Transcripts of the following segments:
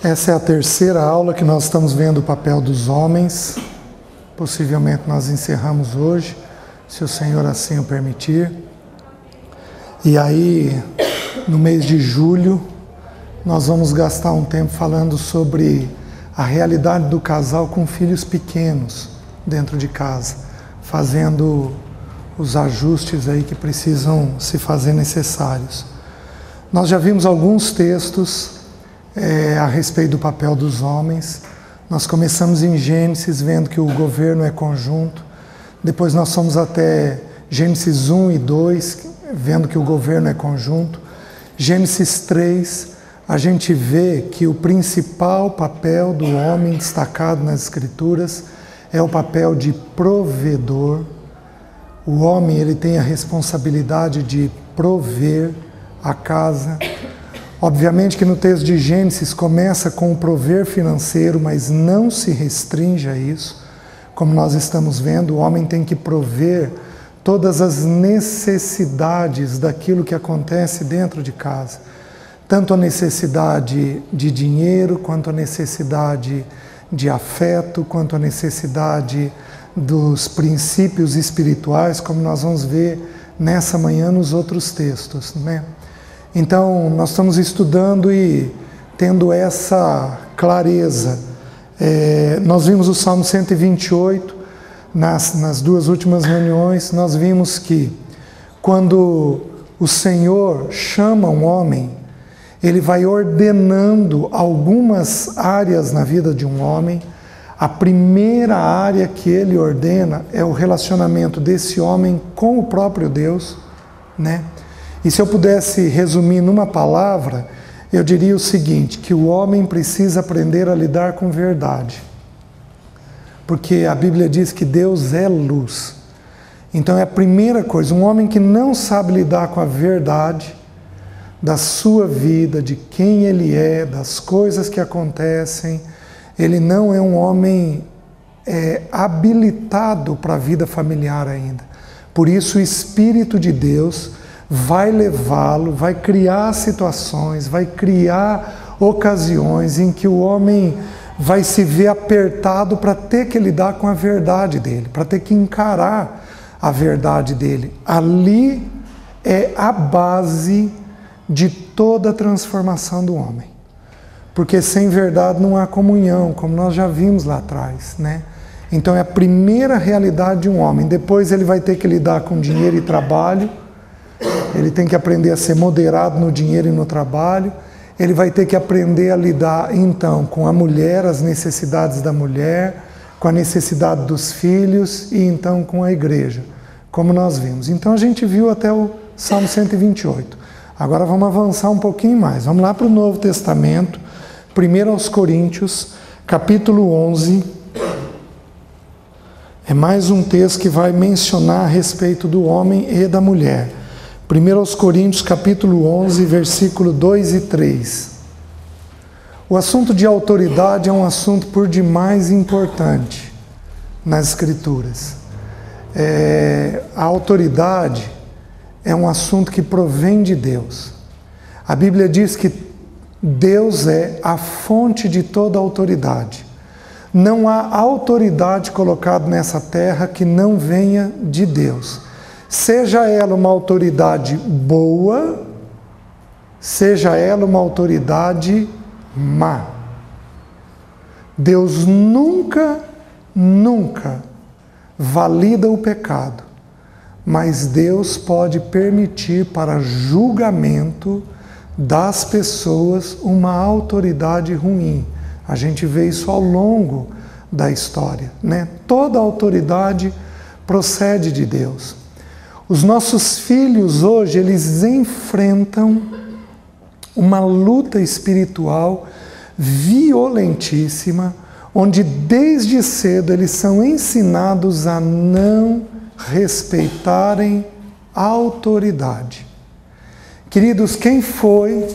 Essa é a terceira aula que nós estamos vendo o papel dos homens. Possivelmente nós encerramos hoje, se o Senhor assim o permitir. E aí, no mês de julho, nós vamos gastar um tempo falando sobre a realidade do casal com filhos pequenos dentro de casa, fazendo os ajustes aí que precisam se fazer necessários. Nós já vimos alguns textos a respeito do papel dos homens. Nós começamos em Gênesis vendo que o governo é conjunto, depois nós fomos até Gênesis 1 e 2, vendo que o governo é conjunto. Gênesis 3, a gente vê que o principal papel do homem destacado nas Escrituras é o papel de provedor. O homem, ele tem a responsabilidade de prover a casa. Obviamente que no texto de Gênesis começa com o prover financeiro, mas não se restringe a isso. Como nós estamos vendo, o homem tem que prover todas as necessidades daquilo que acontece dentro de casa. Tanto a necessidade de dinheiro, quanto a necessidade de afeto, quanto a necessidade dos princípios espirituais, como nós vamos ver nessa manhã nos outros textos, né? Então, nós estamos estudando e tendo essa clareza. Nós vimos o Salmo 128, nas duas últimas reuniões, nós vimos que quando o Senhor chama um homem, Ele vai ordenando algumas áreas na vida de um homem. A primeira área que Ele ordena é o relacionamento desse homem com o próprio Deus, né? E se eu pudesse resumir numa palavra, eu diria o seguinte, que o homem precisa aprender a lidar com verdade. Porque a Bíblia diz que Deus é luz. Então é a primeira coisa, um homem que não sabe lidar com a verdade da sua vida, de quem ele é, das coisas que acontecem, ele não é um homem habilitado para a vida familiar ainda. Por isso o Espírito de Deus vai levá-lo, vai criar situações, vai criar ocasiões em que o homem vai se ver apertado para ter que lidar com a verdade dele, para ter que encarar a verdade dele. Ali é a base de toda a transformação do homem. Porque sem verdade não há comunhão, como nós já vimos lá atrás, né? Então é a primeira realidade de um homem. Depois ele vai ter que lidar com dinheiro e trabalho. Ele tem que aprender a ser moderado no dinheiro e no trabalho. Ele vai ter que aprender a lidar, então, com a mulher, as necessidades da mulher, com a necessidade dos filhos e, então, com a igreja, como nós vimos. Então, a gente viu até o Salmo 128. Agora vamos avançar um pouquinho mais. Vamos lá para o Novo Testamento, 1 aos Coríntios, capítulo 11. É mais um texto que vai mencionar a respeito do homem e da mulher. 1 aos Coríntios, capítulo 11, versículo 2 e 3. O assunto de autoridade é um assunto por demais importante nas Escrituras. A autoridade é um assunto que provém de Deus. A Bíblia diz que Deus é a fonte de toda autoridade. Não há autoridade colocada nessa terra que não venha de Deus. Seja ela uma autoridade boa, seja ela uma autoridade má. Deus nunca valida o pecado, mas Deus pode permitir para julgamento das pessoas uma autoridade ruim. A gente vê isso ao longo da história, né? Toda autoridade procede de Deus. Os nossos filhos hoje, eles enfrentam uma luta espiritual violentíssima, onde desde cedo eles são ensinados a não respeitarem a autoridade. Queridos, quem foi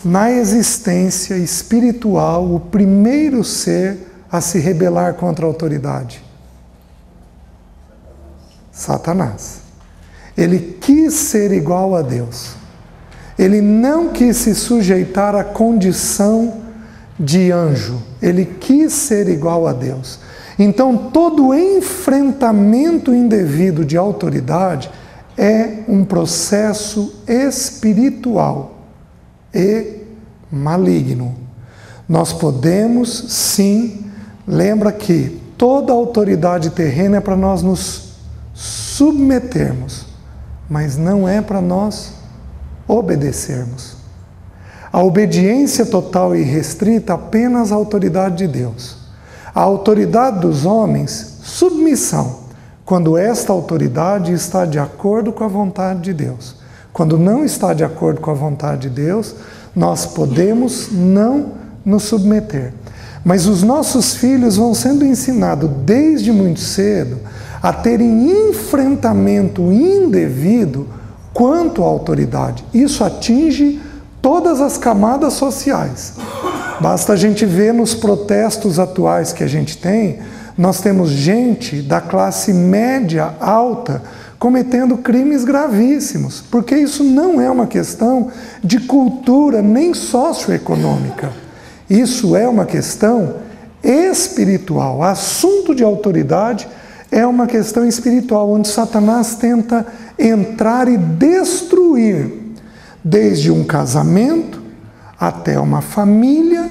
na existência espiritual o primeiro ser a se rebelar contra a autoridade? Satanás. Ele quis ser igual a Deus. Ele não quis se sujeitar à condição de anjo, ele quis ser igual a Deus. Então, todo enfrentamento indevido de autoridade é um processo espiritual e maligno. Nós podemos, sim, lembra que toda autoridade terrena é para nós nos submetermos, mas não é para nós obedecermos. A obediência total e restrita apenas à autoridade de Deus. A autoridade dos homens, submissão, quando esta autoridade está de acordo com a vontade de Deus. Quando não está de acordo com a vontade de Deus, nós podemos não nos submeter. Mas os nossos filhos vão sendo ensinados desde muito cedo a terem enfrentamento indevido quanto à autoridade. Isso atinge todas as camadas sociais. Basta a gente ver nos protestos atuais que a gente tem, nós temos gente da classe média alta cometendo crimes gravíssimos, porque isso não é uma questão de cultura nem socioeconômica. Isso é uma questão espiritual. Assunto de autoridade é uma questão espiritual, onde Satanás tenta entrar e destruir, desde um casamento, até uma família,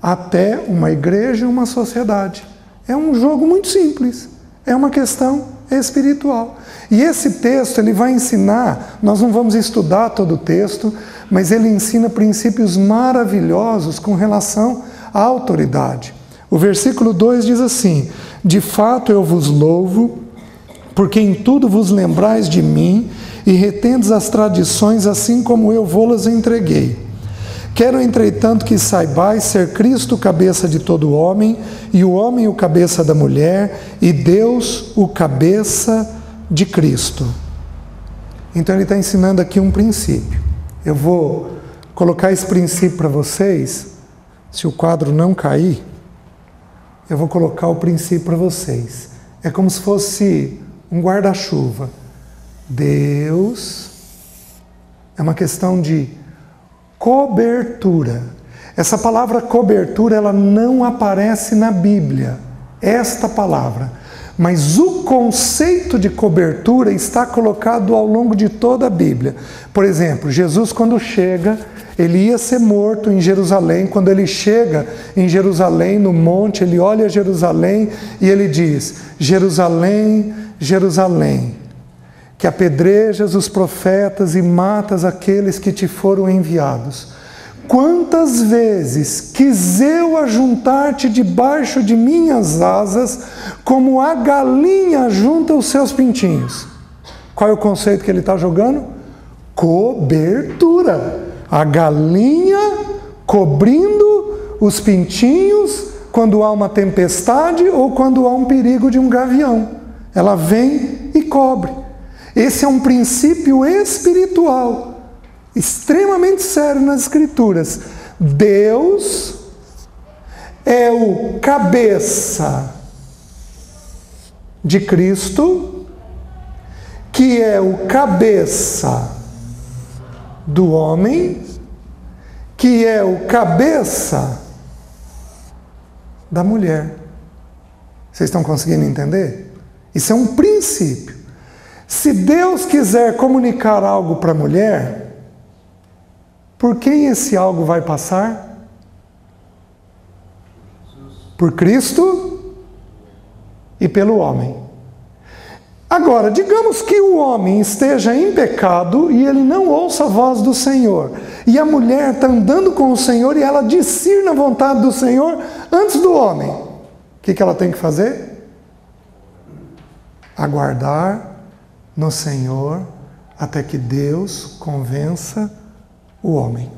até uma igreja, uma sociedade. É um jogo muito simples, é uma questão espiritual. E esse texto, ele vai ensinar, nós não vamos estudar todo o texto, mas ele ensina princípios maravilhosos com relação à autoridade. O versículo 2 diz assim: de fato eu vos louvo, porque em tudo vos lembrais de mim, e retendes as tradições assim como eu vô-las entreguei. Quero, entretanto, que saibais ser Cristo o cabeça de todo homem, e o homem o cabeça da mulher, e Deus o cabeça de Cristo. Então ele está ensinando aqui um princípio. Eu vou colocar esse princípio para vocês. Se o quadro não cair, eu vou colocar o princípio para vocês. É como se fosse um guarda-chuva. Deus é uma questão de cobertura. Essa palavra cobertura, ela não aparece na Bíblia, esta palavra. Mas o conceito de cobertura está colocado ao longo de toda a Bíblia. Por exemplo, Jesus, quando chega, ele ia ser morto em Jerusalém. Quando ele chega em Jerusalém, no monte, ele olha Jerusalém e ele diz: Jerusalém, Jerusalém, que apedrejas os profetas e matas aqueles que te foram enviados. Quantas vezes quis eu ajuntar-te debaixo de minhas asas, como a galinha junta os seus pintinhos. Qual é o conceito que ele está jogando? Cobertura. A galinha cobrindo os pintinhos quando há uma tempestade ou quando há um perigo de um gavião. Ela vem e cobre. Esse é um princípio espiritual extremamente sério nas Escrituras. Deus é o cabeça de Cristo, que é o cabeça do homem, que é o cabeça da mulher. Vocês estão conseguindo entender? Isso é um princípio. Se Deus quiser comunicar algo para a mulher, por quem esse algo vai passar? Por Cristo e pelo homem. Agora, digamos que o homem esteja em pecado e ele não ouça a voz do Senhor, e a mulher está andando com o Senhor e ela discerne a vontade do Senhor antes do homem. O que ela tem que fazer? Aguardar no Senhor até que Deus convença o homem.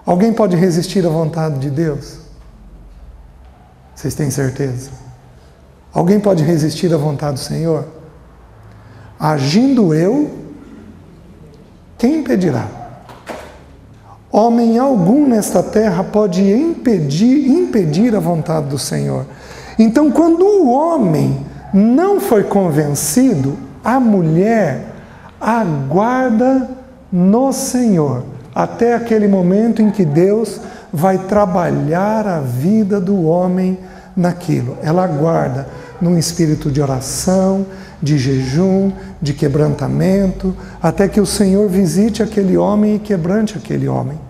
Alguém pode resistir à vontade de Deus? Vocês têm certeza? Alguém pode resistir à vontade do Senhor? Agindo eu, quem impedirá? Homem algum nesta terra pode impedir a vontade do Senhor. Então, quando o homem não foi convencido, a mulher aguarda no Senhor. até aquele momento em que Deus vai trabalhar a vida do homem naquilo. Ela aguarda num espírito de oração, de jejum, de quebrantamento, até que o Senhor visite aquele homem e quebrante aquele homem.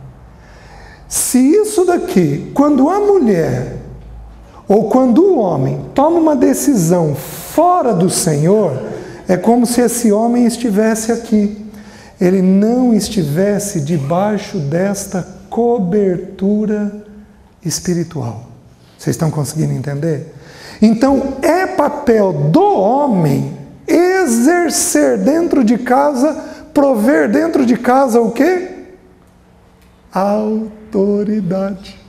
Se isso daqui, quando a mulher ou quando o homem toma uma decisão fora do Senhor, é como se esse homem estivesse aqui. Ele não estivesse debaixo desta cobertura espiritual. Vocês estão conseguindo entender? Então, é papel do homem exercer dentro de casa, prover dentro de casa o quê? Autoridade.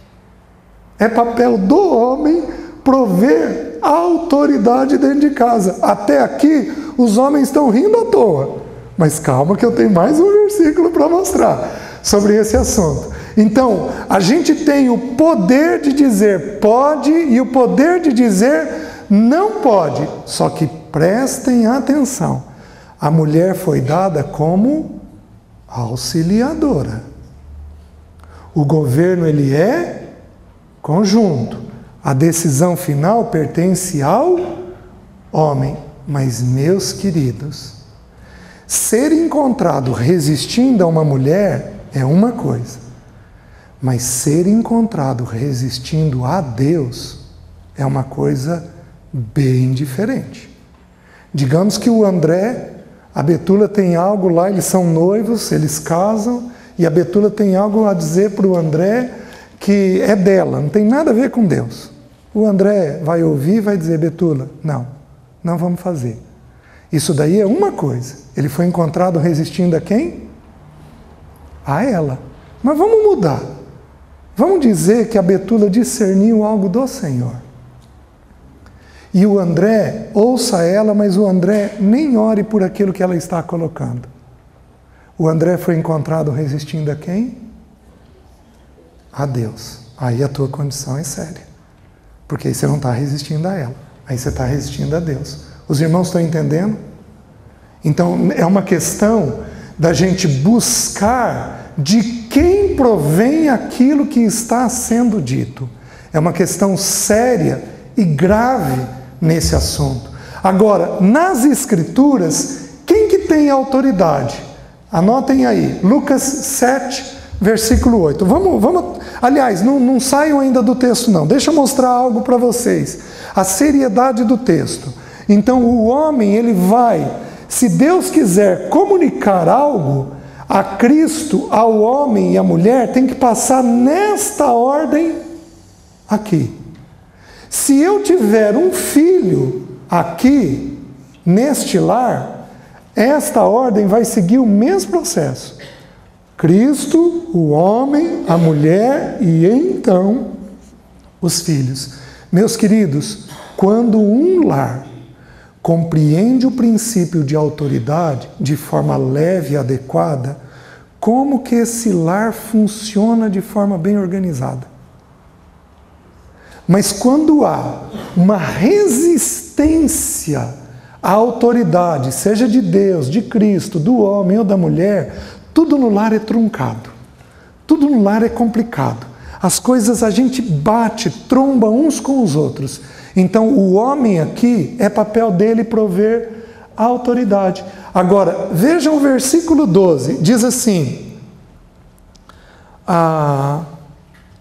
É papel do homem prover autoridade dentro de casa. Até aqui, os homens estão rindo à toa. Mas calma que eu tenho mais um versículo para mostrar sobre esse assunto. Então, a gente tem o poder de dizer pode e o poder de dizer não pode. Só que prestem atenção. A mulher foi dada como auxiliadora. O governo, ele é conjunto. A decisão final pertence ao homem. Mas, meus queridos, ser encontrado resistindo a uma mulher é uma coisa. Mas ser encontrado resistindo a Deus é uma coisa bem diferente. Digamos que o André, a Betula tem algo lá, eles são noivos, eles casam, e a Betula tem algo a dizer para o André que é dela, não tem nada a ver com Deus. O André vai ouvir e vai dizer, Betula, não vamos fazer. Isso daí é uma coisa. Ele foi encontrado resistindo a quem? A ela. Mas vamos mudar. Vamos dizer que a Betula discerniu algo do Senhor. E o André, ouça ela, mas o André nem ore por aquilo que ela está colocando. O André foi encontrado resistindo a quem? A Deus. Aí a tua condição é séria. Porque aí você não está resistindo a ela. Aí você está resistindo a Deus. Os irmãos estão entendendo? Então é uma questão da gente buscar de quem provém aquilo que está sendo dito. É uma questão séria e grave nesse assunto. Agora, nas Escrituras, quem que tem autoridade? Anotem aí, Lucas 7, versículo 8. Aliás, não saiam ainda do texto não, deixa eu mostrar algo para vocês. A seriedade do texto. Então o homem, ele vai, se Deus quiser comunicar algo a Cristo, ao homem e à mulher, tem que passar nesta ordem aqui. Se eu tiver um filho aqui, neste lar, esta ordem vai seguir o mesmo processo. Cristo, o homem, a mulher e então os filhos. Meus queridos, quando um lar compreende o princípio de autoridade de forma leve e adequada, como que esse lar funciona de forma bem organizada. Mas quando há uma resistência à autoridade, seja de Deus, de Cristo, do homem ou da mulher, tudo no lar é truncado. Tudo no lar é complicado. As coisas a gente bate, tromba uns com os outros. Então o homem aqui, é papel dele prover a autoridade. Agora, vejam o versículo 12, diz assim,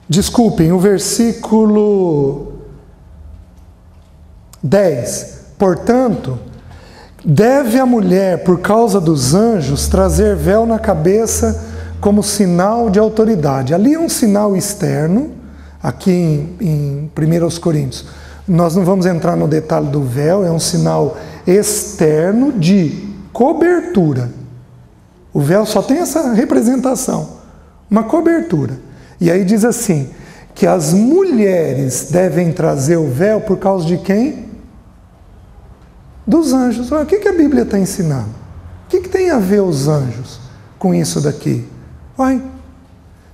desculpem, o versículo 10. Portanto, deve a mulher, por causa dos anjos, trazer véu na cabeça como sinal de autoridade. Ali é um sinal externo, aqui em 1 Coríntios. Nós não vamos entrar no detalhe do véu, é um sinal externo de cobertura. O véu só tem essa representação, uma cobertura. E aí diz assim, que as mulheres devem trazer o véu por causa de quem? Dos anjos. Olha, o que a Bíblia está ensinando? O que tem a ver os anjos com isso daqui? Uai,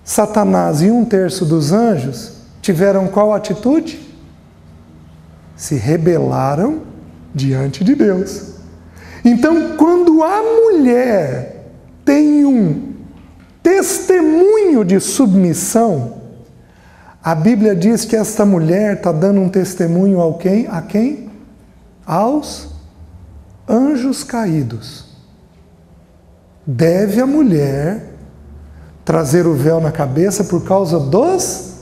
Satanás e 1/3 dos anjos tiveram qual atitude? Se rebelaram diante de Deus. Então, quando a mulher tem um testemunho de submissão, a Bíblia diz que esta mulher está dando um testemunho a quem? Aos anjos caídos. Deve a mulher trazer o véu na cabeça por causa dos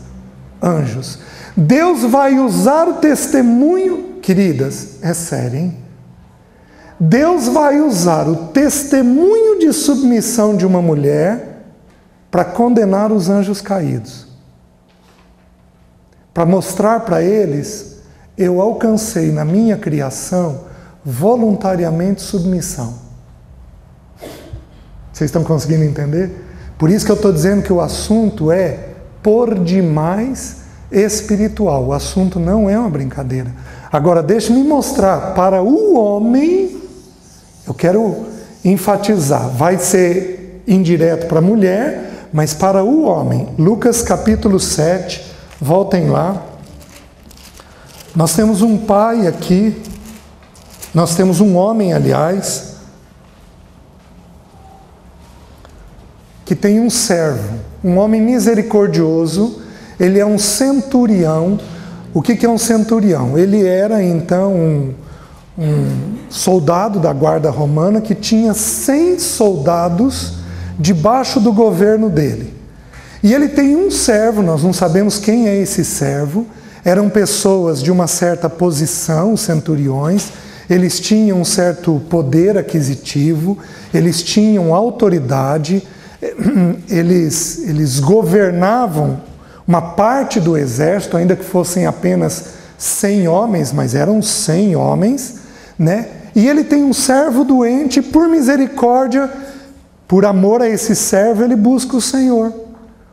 anjos. Deus vai usar o testemunho, queridas, é sério, hein? Deus vai usar o testemunho de submissão de uma mulher para condenar os anjos caídos. Para mostrar para eles, eu alcancei na minha criação voluntariamente submissão. Vocês estão conseguindo entender? Por isso que eu estou dizendo que o assunto é por demais espiritual. O assunto não é uma brincadeira. Agora, deixe-me mostrar para o homem, eu quero enfatizar, vai ser indireto para a mulher, mas para o homem. Lucas capítulo 7, voltem lá. Nós temos um pai aqui, nós temos um homem, aliás, que tem um servo, um homem misericordioso, ele é um centurião. O que é um centurião? Ele era então um soldado da guarda romana que tinha 100 soldados debaixo do governo dele. E ele tem um servo, nós não sabemos quem é esse servo, eram pessoas de uma certa posição, os centuriões, eles tinham um certo poder aquisitivo, eles tinham autoridade, eles governavam uma parte do exército, ainda que fossem apenas 100 homens, mas eram 100 homens, né? E ele tem um servo doente, por misericórdia, por amor a esse servo, ele busca o Senhor.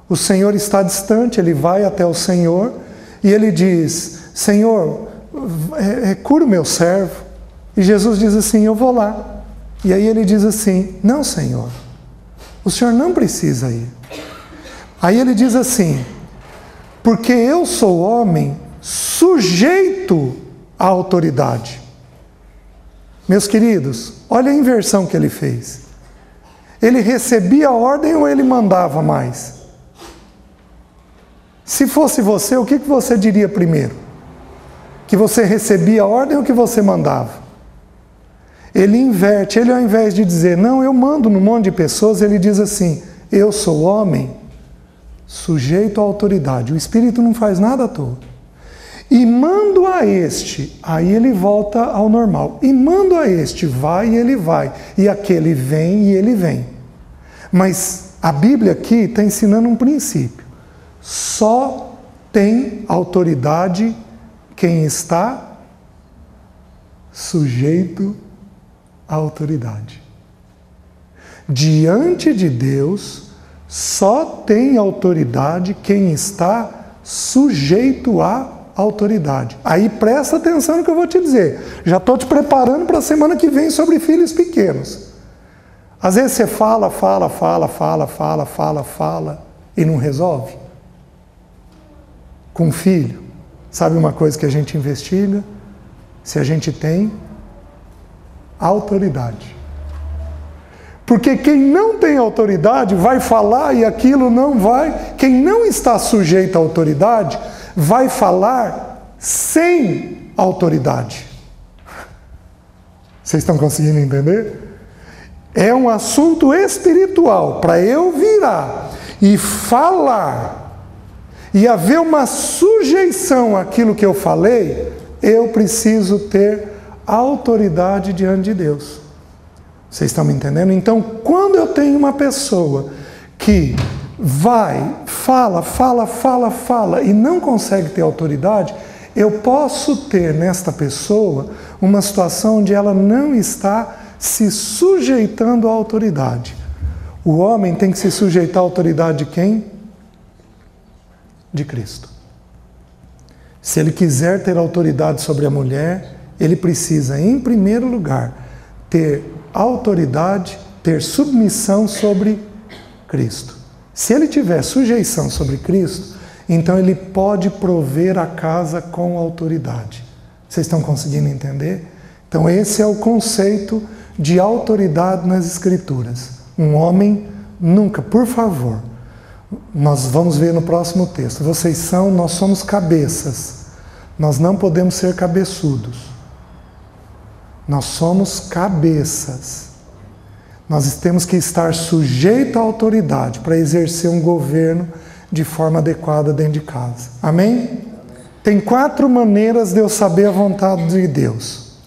O Senhor está distante, ele vai até o Senhor e ele diz: Senhor, cura o meu servo. E Jesus diz assim: eu vou lá. E aí ele diz assim: não, Senhor, o Senhor não precisa ir. Aí ele diz assim: porque eu sou homem sujeito à autoridade. Meus queridos, olha a inversão que ele fez. Ele recebia a ordem ou ele mandava mais? Se fosse você, o que você diria primeiro? Que você recebia a ordem ou que você mandava? Ele inverte, ele ao invés de dizer, não, eu mando num monte de pessoas, ele diz assim, eu sou homem sujeito à autoridade. O Espírito não faz nada à toa. E mando a este, aí ele volta ao normal. E mando a este, vai e ele vai. E aquele vem e ele vem. Mas a Bíblia aqui está ensinando um princípio. Só tem autoridade quem está sujeito à autoridade. Diante de Deus, só tem autoridade quem está sujeito à autoridade. Aí presta atenção no que eu vou te dizer. Já estou te preparando para a semana que vem sobre filhos pequenos. Às vezes você fala e não resolve. Com filho, sabe uma coisa que a gente investiga? Se a gente tem autoridade. Porque quem não tem autoridade vai falar e aquilo não vai. Quem não está sujeito à autoridade vai falar sem autoridade. Vocês estão conseguindo entender? É um assunto espiritual. Para eu virar e falar e haver uma sujeição àquilo que eu falei, eu preciso ter autoridade diante de Deus. Vocês estão me entendendo? Então, quando eu tenho uma pessoa que vai, fala e não consegue ter autoridade, eu posso ter nesta pessoa uma situação onde ela não está se sujeitando à autoridade. O homem tem que se sujeitar à autoridade de quem? De Cristo. Se ele quiser ter autoridade sobre a mulher, ele precisa, em primeiro lugar, ter autoridade, ter submissão sobre Cristo. Se ele tiver sujeição sobre Cristo, então ele pode prover a casa com autoridade. Vocês estão conseguindo entender? Então esse é o conceito de autoridade nas Escrituras. Um homem nunca, por favor, nós vamos ver no próximo texto, nós somos cabeças, nós não podemos ser cabeçudos, nós somos cabeças, nós temos que estar sujeitos à autoridade para exercer um governo de forma adequada dentro de casa, amém? Tem 4 maneiras de eu saber a vontade de Deus,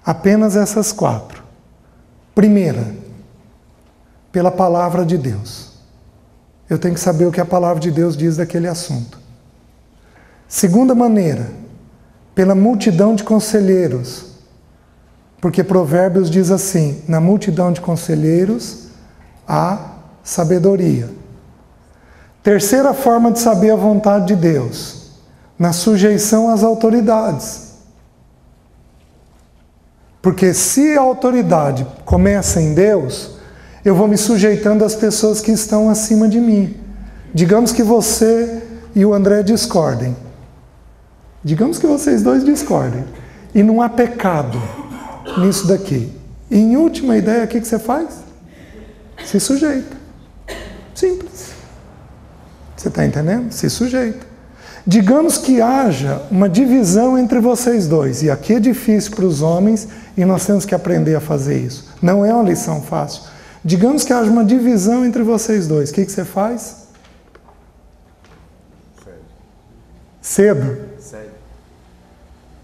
apenas essas 4. Primeira, pela palavra de Deus. Eu tenho que saber o que a palavra de Deus diz daquele assunto. Segunda maneira, pela multidão de conselheiros. Porque Provérbios diz assim, na multidão de conselheiros há sabedoria. Terceira forma de saber a vontade de Deus, na sujeição às autoridades. Porque se a autoridade começa em Deus, eu vou me sujeitando às pessoas que estão acima de mim. Digamos que você e o André discordem. Digamos que vocês dois discordem. E não há pecado nisso daqui. E em última ideia, o que você faz? Se sujeita. Simples. Você está entendendo? Se sujeita. Digamos que haja uma divisão entre vocês dois, e aqui é difícil para os homens, e nós temos que aprender a fazer isso. Não é uma lição fácil. Digamos que haja uma divisão entre vocês dois, o que você faz? Cedo?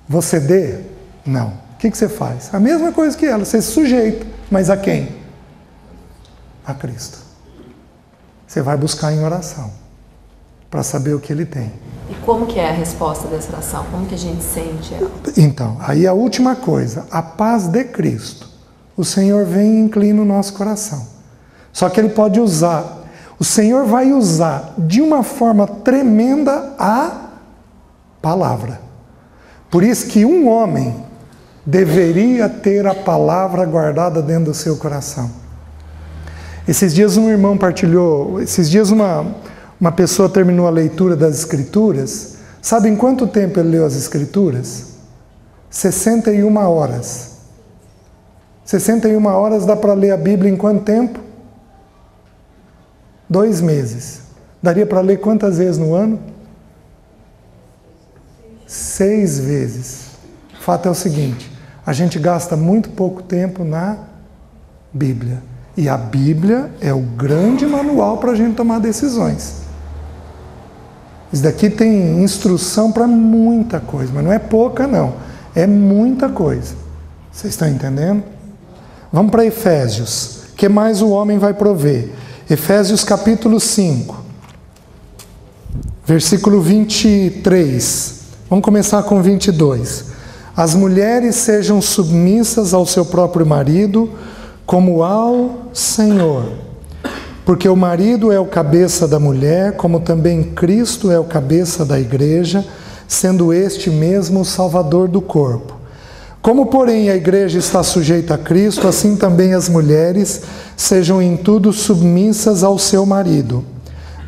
Você ceder? Não. O que você faz? A mesma coisa que ela, você se sujeita, mas a quem? A Cristo. Você vai buscar em oração, para saber o que Ele tem. E como que é a resposta dessa oração? Como que a gente sente ela? Então, aí a última coisa, a paz de Cristo. O Senhor vem e inclina o nosso coração. Só que Ele pode usar, o Senhor vai usar de uma forma tremenda a palavra. Por isso que um homem deveria ter a palavra guardada dentro do seu coração. Esses dias um irmão partilhou, uma pessoa terminou a leitura das Escrituras. Sabe em quanto tempo ele leu as Escrituras? 61 horas. 61 horas dá para ler a Bíblia em quanto tempo? 2 meses. Daria para ler quantas vezes no ano? 6 vezes. O fato é o seguinte, a gente gasta muito pouco tempo na Bíblia. E a Bíblia é o grande manual para a gente tomar decisões. Isso daqui tem instrução para muita coisa, mas não é pouca não, é muita coisa. Vocês estão entendendo? Vamos para Efésios. O que mais o homem vai prover? Efésios capítulo 5, versículo 23. Vamos começar com 22. As mulheres sejam submissas ao seu próprio marido, como ao Senhor. Porque o marido é o cabeça da mulher, como também Cristo é o cabeça da igreja, sendo este mesmo o Salvador do corpo. Como, porém, a igreja está sujeita a Cristo, assim também as mulheres sejam em tudo submissas ao seu marido.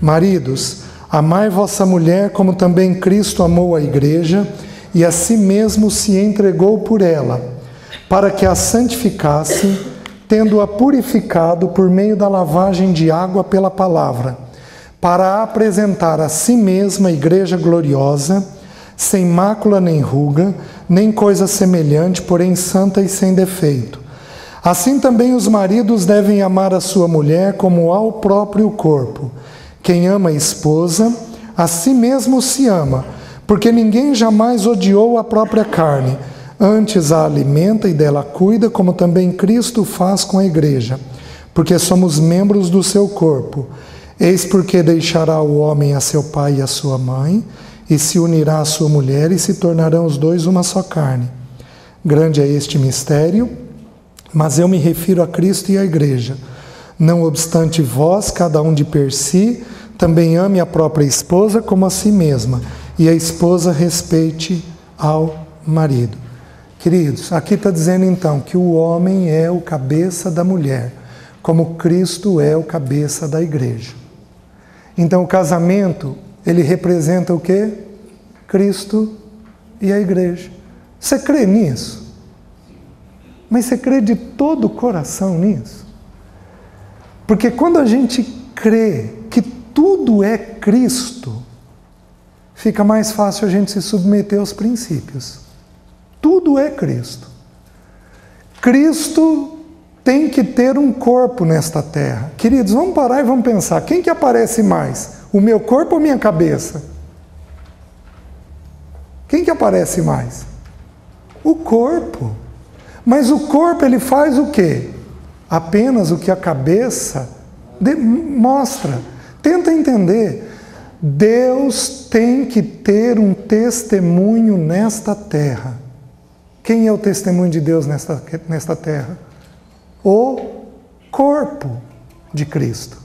Maridos, amai vossa mulher, como também Cristo amou a igreja, e a si mesmo se entregou por ela, para que a santificasse, tendo-a purificado por meio da lavagem de água pela palavra, para a apresentar a si mesma a igreja gloriosa, sem mácula nem ruga, nem coisa semelhante, porém santa e sem defeito. Assim também os maridos devem amar a sua mulher como ao próprio corpo. Quem ama a esposa, a si mesmo se ama, porque ninguém jamais odiou a própria carne, antes a alimenta e dela cuida, como também Cristo faz com a igreja, porque somos membros do seu corpo. Eis porque deixará o homem a seu pai e a sua mãe, e se unirá à sua mulher, e se tornarão os dois uma só carne. Grande é este mistério, mas eu me refiro a Cristo e à igreja. Não obstante vós, cada um de per si, também ame a própria esposa como a si mesma, e a esposa respeite ao marido. Queridos, aqui está dizendo então que o homem é o cabeça da mulher, como Cristo é o cabeça da igreja. Então o casamento, ele representa o quê? Cristo e a igreja. Você crê nisso? Mas você crê de todo o coração nisso? Porque quando a gente crê que tudo é Cristo, fica mais fácil a gente se submeter aos princípios. Tudo é Cristo. Cristo tem que ter um corpo nesta terra. Queridos, vamos parar e vamos pensar. Quem que aparece mais? O meu corpo ou minha cabeça? Quem que aparece mais? O corpo. Mas o corpo, ele faz o quê? Apenas o que a cabeça mostra. Tenta entender. Deus tem que ter um testemunho nesta terra. Quem é o testemunho de Deus nesta terra? O corpo de Cristo.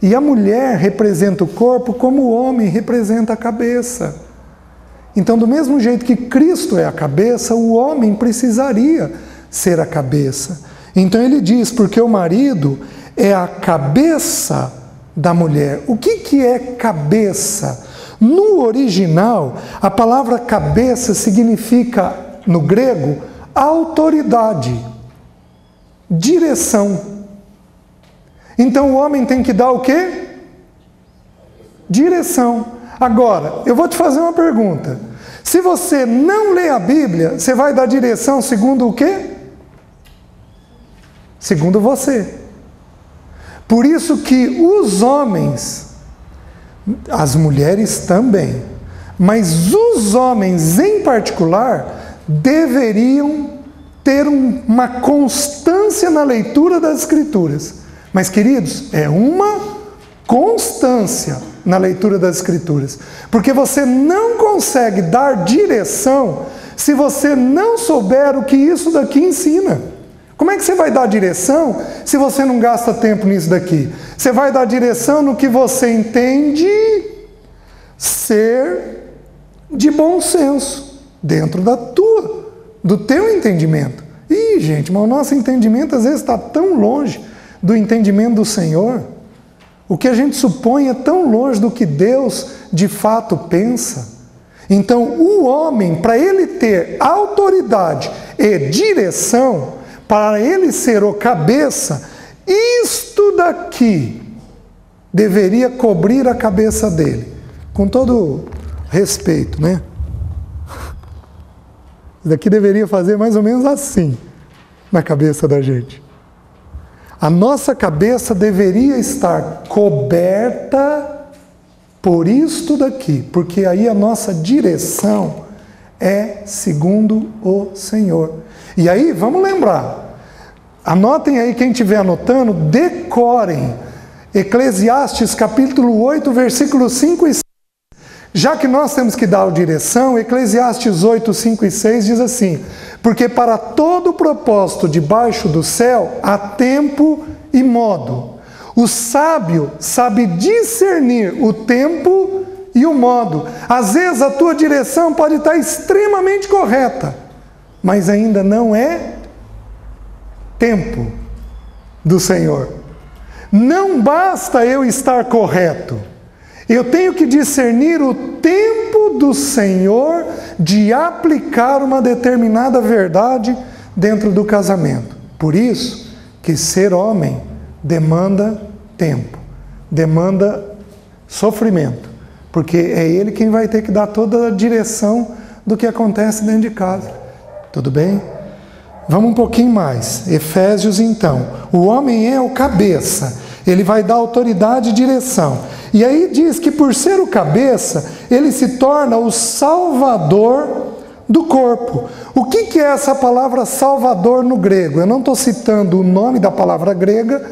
E a mulher representa o corpo como o homem representa a cabeça. Então, do mesmo jeito que Cristo é a cabeça, o homem precisaria ser a cabeça. Então ele diz, porque o marido é a cabeça da mulher. O que é cabeça? No original, a palavra cabeça significa, no grego, autoridade, direção. Então o homem tem que dar o quê? Direção. Agora, eu vou te fazer uma pergunta. Se você não lê a Bíblia, você vai dar direção segundo o quê? Segundo você. Por isso que os homens, as mulheres também, mas os homens em particular, deveriam ter uma constância na leitura das Escrituras. Mas, queridos, é uma constância na leitura das Escrituras. Porque você não consegue dar direção se você não souber o que isso daqui ensina. Como é que você vai dar direção se você não gasta tempo nisso daqui? Você vai dar direção no que você entende ser de bom senso, dentro do teu entendimento. Ih, gente, mas o nosso entendimento às vezes está tão longe do entendimento do Senhor. O que a gente supõe é tão longe do que Deus de fato pensa. Então, o homem, para ele ter autoridade e direção, para ele ser o cabeça, isto daqui deveria cobrir a cabeça dele. Com todo respeito, né? Isso daqui deveria fazer mais ou menos assim na cabeça da gente. A nossa cabeça deveria estar coberta por isto daqui, porque aí a nossa direção é segundo o Senhor. E aí, vamos lembrar, anotem aí, quem estiver anotando, decorem Eclesiastes capítulo 8, versículos 5 e 6. Já que nós temos que dar a direção, Eclesiastes 8, 5 e 6 diz assim: porque para todo propósito debaixo do céu há tempo e modo. O sábio sabe discernir o tempo e o modo. Às vezes a tua direção pode estar extremamente correta, mas ainda não é tempo do Senhor. Não basta eu estar correto. Eu tenho que discernir o tempo do Senhor de aplicar uma determinada verdade dentro do casamento. Por isso que ser homem demanda tempo, demanda sofrimento, porque é ele quem vai ter que dar toda a direção do que acontece dentro de casa. Tudo bem? Vamos um pouquinho mais. Efésios, então. O homem é o cabeça. Ele vai dar autoridade e direção. E aí diz que por ser o cabeça, ele se torna o salvador do corpo. O que é essa palavra salvador no grego? Eu não estou citando o nome da palavra grega,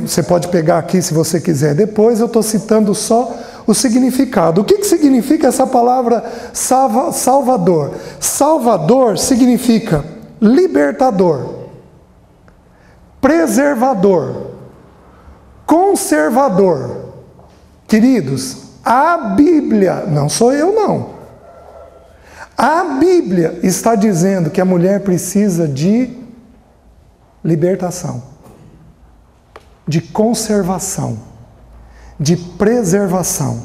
você pode pegar aqui se você quiser depois, eu estou citando só o significado. O que significa essa palavra salvador? Salvador significa libertador, preservador, conservador. Queridos, a Bíblia, não sou eu não, a Bíblia está dizendo que a mulher precisa de libertação, de conservação, de preservação.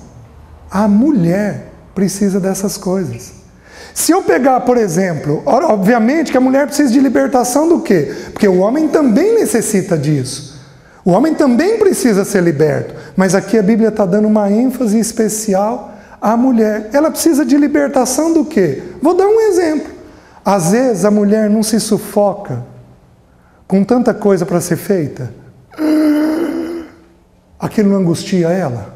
A mulher precisa dessas coisas. Se eu pegar, por exemplo, obviamente que a mulher precisa de libertação do quê? Porque o homem também necessita disso. O homem também precisa ser liberto, mas aqui a Bíblia está dando uma ênfase especial à mulher. Ela precisa de libertação do quê? Vou dar um exemplo. Às vezes a mulher não se sufoca com tanta coisa para ser feita. Aquilo não angustia ela?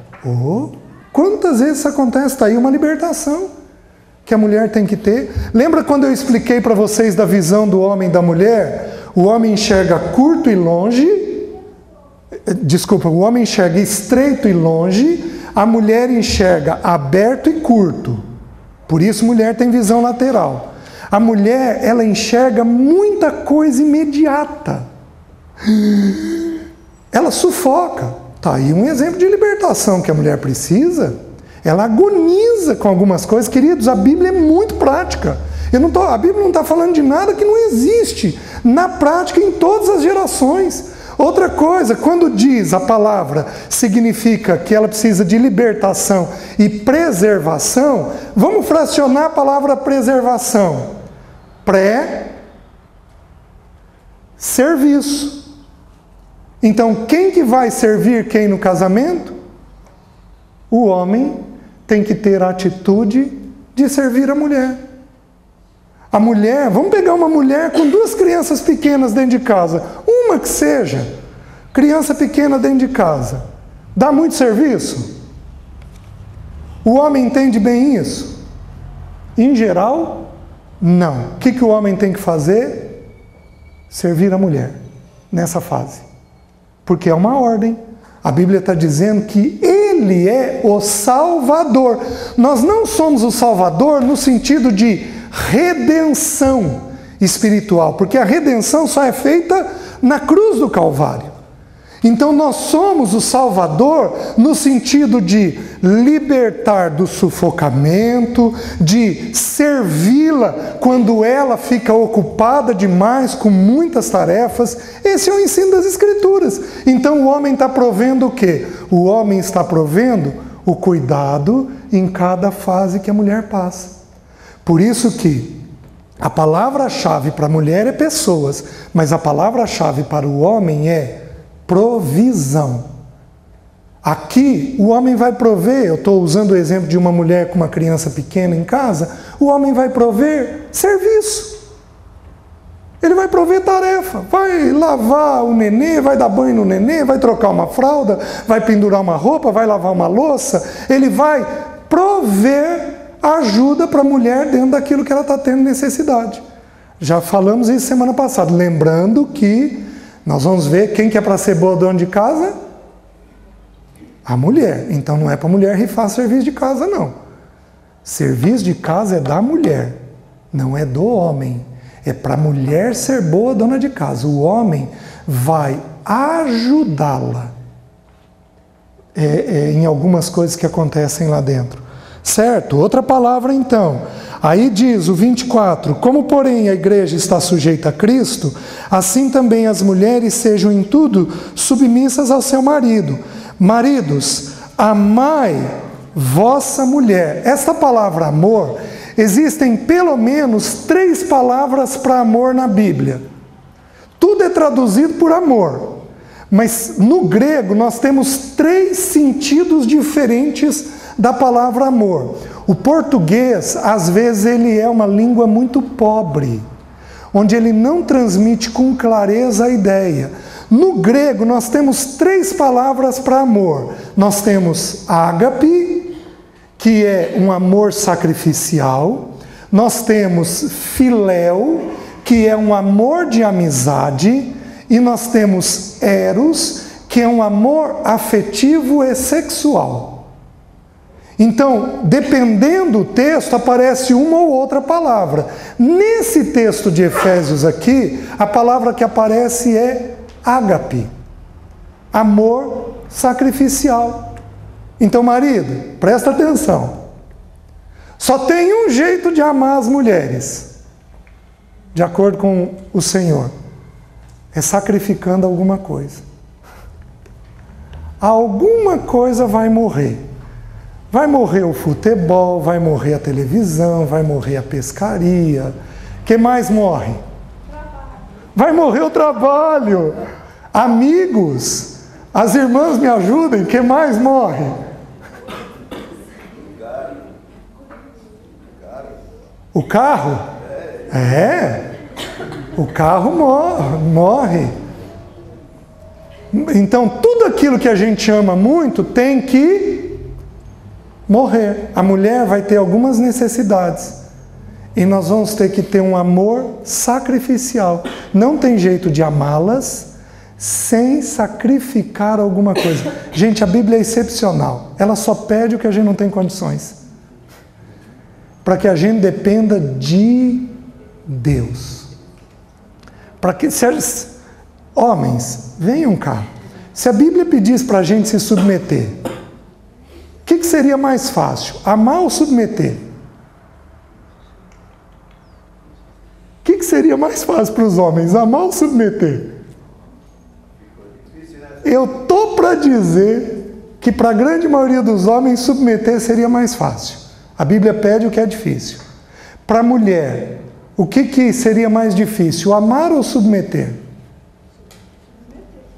Quantas vezes isso acontece? Está aí uma libertação que a mulher tem que ter. Lembra quando eu expliquei para vocês da visão do homem e da mulher? O homem enxerga curto e longe. Desculpa, o homem enxerga estreito e longe, a mulher enxerga aberto e curto. Por isso mulher tem visão lateral. A mulher, ela enxerga muita coisa imediata. Ela sufoca. Está aí um exemplo de libertação que a mulher precisa. Ela agoniza com algumas coisas. Queridos, a Bíblia é muito prática. A Bíblia não está falando de nada que não existe na prática em todas as gerações. Outra coisa, quando diz a palavra, significa que ela precisa de libertação e preservação. Vamos fracionar a palavra preservação. Serviço. Então, quem que vai servir quem no casamento? O homem tem que ter a atitude de servir a mulher. A mulher, vamos pegar uma mulher com 2 crianças pequenas dentro de casa. Uma que seja, criança pequena dentro de casa. Dá muito serviço? O homem entende bem isso? Em geral, não. O que o homem tem que fazer? Servir a mulher, nessa fase. Porque é uma ordem. A Bíblia está dizendo que Ele é o Salvador. Nós não somos o Salvador no sentido de redenção espiritual, porque a redenção só é feita na cruz do Calvário. Então nós somos o Salvador no sentido de libertar do sufocamento, de servi-la quando ela fica ocupada demais com muitas tarefas. Esse é o ensino das Escrituras. Então o homem está provendo o quê? O homem está provendo o cuidado em cada fase que a mulher passa. Por isso que a palavra-chave para a mulher é pessoas, mas a palavra-chave para o homem é provisão. Aqui o homem vai prover, eu estou usando o exemplo de uma mulher com uma criança pequena em casa, o homem vai prover serviço. Ele vai prover tarefa, vai lavar o nenê, vai dar banho no nenê, vai trocar uma fralda, vai pendurar uma roupa, vai lavar uma louça, ele vai prover ajuda para a mulher dentro daquilo que ela está tendo necessidade. Já falamos isso semana passada, lembrando que nós vamos ver quem que é para ser boa dona de casa? A mulher. Então não é para a mulher rifar serviço de casa, não. Serviço de casa é da mulher, não é do homem. É para a mulher ser boa dona de casa. O homem vai ajudá-la em algumas coisas que acontecem lá dentro. Certo? Outra palavra então. Aí diz o 24, como porém a igreja está sujeita a Cristo, assim também as mulheres sejam em tudo submissas ao seu marido. Maridos, amai vossa mulher. Esta palavra amor, existem pelo menos 3 palavras para amor na Bíblia. Tudo é traduzido por amor. Mas no grego nós temos 3 sentidos diferentes da palavra amor. O português, às vezes, ele é uma língua muito pobre, onde ele não transmite com clareza a ideia. No grego, nós temos 3 palavras para amor. Nós temos ágape, que é um amor sacrificial. Nós temos filéu, que é um amor de amizade. E nós temos eros, que é um amor afetivo e sexual. Então, dependendo do texto, aparece uma ou outra palavra. Nesse texto de Efésios aqui, a palavra que aparece é ágape, amor sacrificial. Então, marido, presta atenção. Só tem um jeito de amar as mulheres, de acordo com o Senhor, é sacrificando alguma coisa. Alguma coisa vai morrer. Vai morrer o futebol, vai morrer a televisão, vai morrer a pescaria. O que mais morre? Vai morrer o trabalho. Amigos. As irmãs me ajudem, quem mais morre? O carro? O carro morre. Então, tudo aquilo que a gente ama muito tem que morrer. A mulher vai ter algumas necessidades. E nós vamos ter que ter um amor sacrificial. Não tem jeito de amá-las sem sacrificar alguma coisa. Gente, a Bíblia é excepcional. Ela só pede o que a gente não tem condições. Para que a gente dependa de Deus. Para que homens, venham cá. Se a Bíblia pedisse para a gente se submeter, o que seria mais fácil? Amar ou submeter? O que seria mais fácil para os homens? Amar ou submeter? Eu estou para dizer que para a grande maioria dos homens submeter seria mais fácil. A Bíblia pede o que é difícil. Para a mulher, o que seria mais difícil? Amar ou submeter?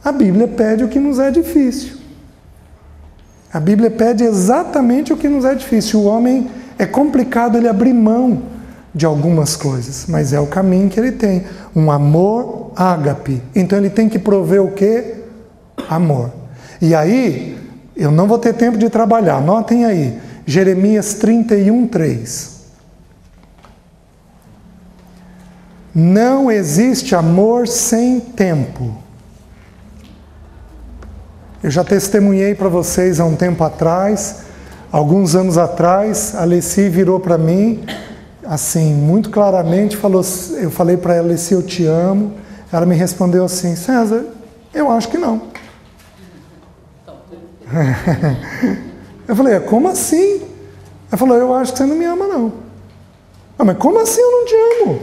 A Bíblia pede o que nos é difícil. A Bíblia pede exatamente o que nos é difícil. O homem, é complicado ele abrir mão de algumas coisas, mas é o caminho que ele tem. Um amor ágape. Então ele tem que prover o quê? Amor. E aí, eu não vou ter tempo de trabalhar. Anotem aí. Jeremias 31:3. Não existe amor sem tempo. Eu já testemunhei para vocês há um tempo atrás, alguns anos atrás, a Alessi virou para mim, assim, muito claramente, eu falei para ela, Alessi, eu te amo. Ela me respondeu assim, César, eu acho que não. Eu falei, como assim? Ela falou, eu acho que você não me ama, não. Mas como assim eu não te amo?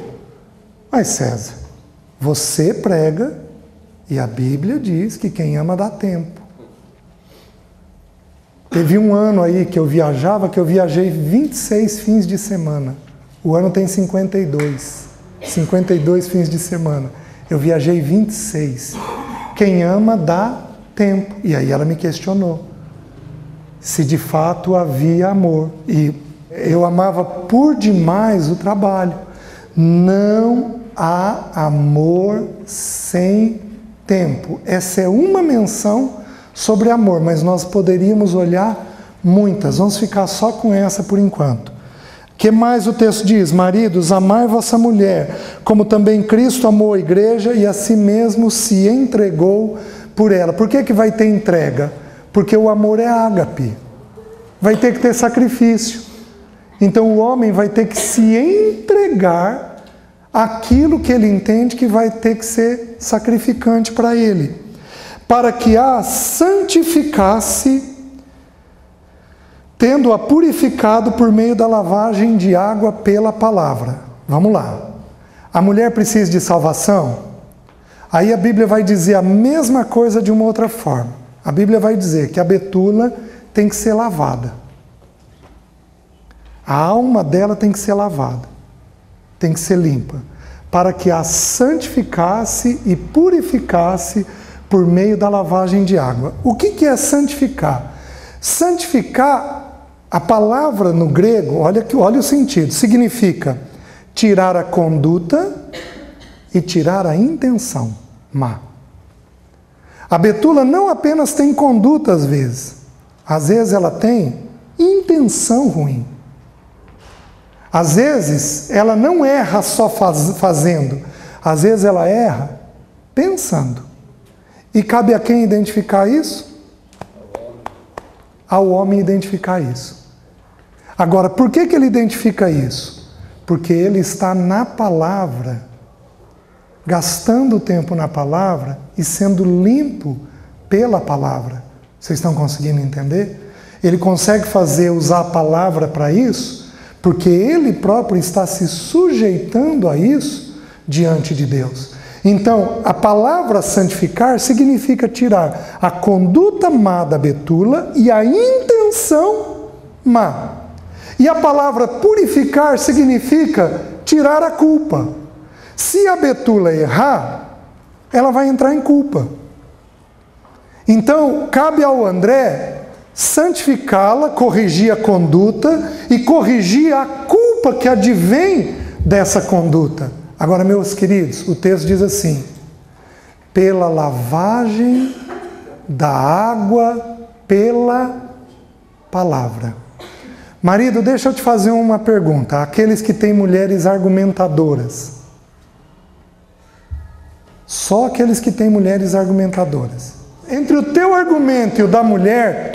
Mas César, você prega e a Bíblia diz que quem ama dá tempo. Teve um ano aí que eu viajei 26 fins de semana. O ano tem 52 fins de semana. Eu viajei 26. Quem ama dá tempo. E aí ela me questionou se de fato havia amor. E eu amava por demais o trabalho. Não há amor sem tempo. Essa é uma menção sobre amor, mas nós poderíamos olhar muitas. Vamos ficar só com essa por enquanto. O que mais o texto diz? Maridos, amai vossa mulher, como também Cristo amou a igreja e a si mesmo se entregou por ela. Por que vai ter entrega? Porque o amor é ágape. Vai ter que ter sacrifício. Então o homem vai ter que se entregar àquilo que ele entende que vai ter que ser sacrificante para ele, para que a santificasse, tendo-a purificado por meio da lavagem de água pela palavra. Vamos lá. A mulher precisa de salvação? Aí a Bíblia vai dizer a mesma coisa de uma outra forma. A Bíblia vai dizer que a betula tem que ser lavada. A alma dela tem que ser lavada. Tem que ser limpa. Para que a santificasse e purificasse por meio da lavagem de água. O que é santificar? Santificar, a palavra no grego, olha o sentido, significa tirar a conduta e tirar a intenção má. A betula não apenas tem conduta às vezes ela tem intenção ruim. Às vezes ela não erra só fazendo, às vezes ela erra pensando. E cabe a quem identificar isso? Ao homem identificar isso. Agora, por que ele identifica isso? Porque ele está na palavra, gastando tempo na palavra e sendo limpo pela palavra. Vocês estão conseguindo entender? Ele consegue usar a palavra para isso, porque ele próprio está se sujeitando a isso diante de Deus. Então, a palavra santificar significa tirar a conduta má da betula e a intenção má. E a palavra purificar significa tirar a culpa. Se a betula errar, ela vai entrar em culpa. Então, cabe ao André santificá-la, corrigir a conduta e corrigir a culpa que advém dessa conduta. Agora, meus queridos, o texto diz assim: pela lavagem da água pela palavra. Marido, deixa eu te fazer uma pergunta. Aqueles que têm mulheres argumentadoras. Só aqueles que têm mulheres argumentadoras. Entre o teu argumento e o da mulher,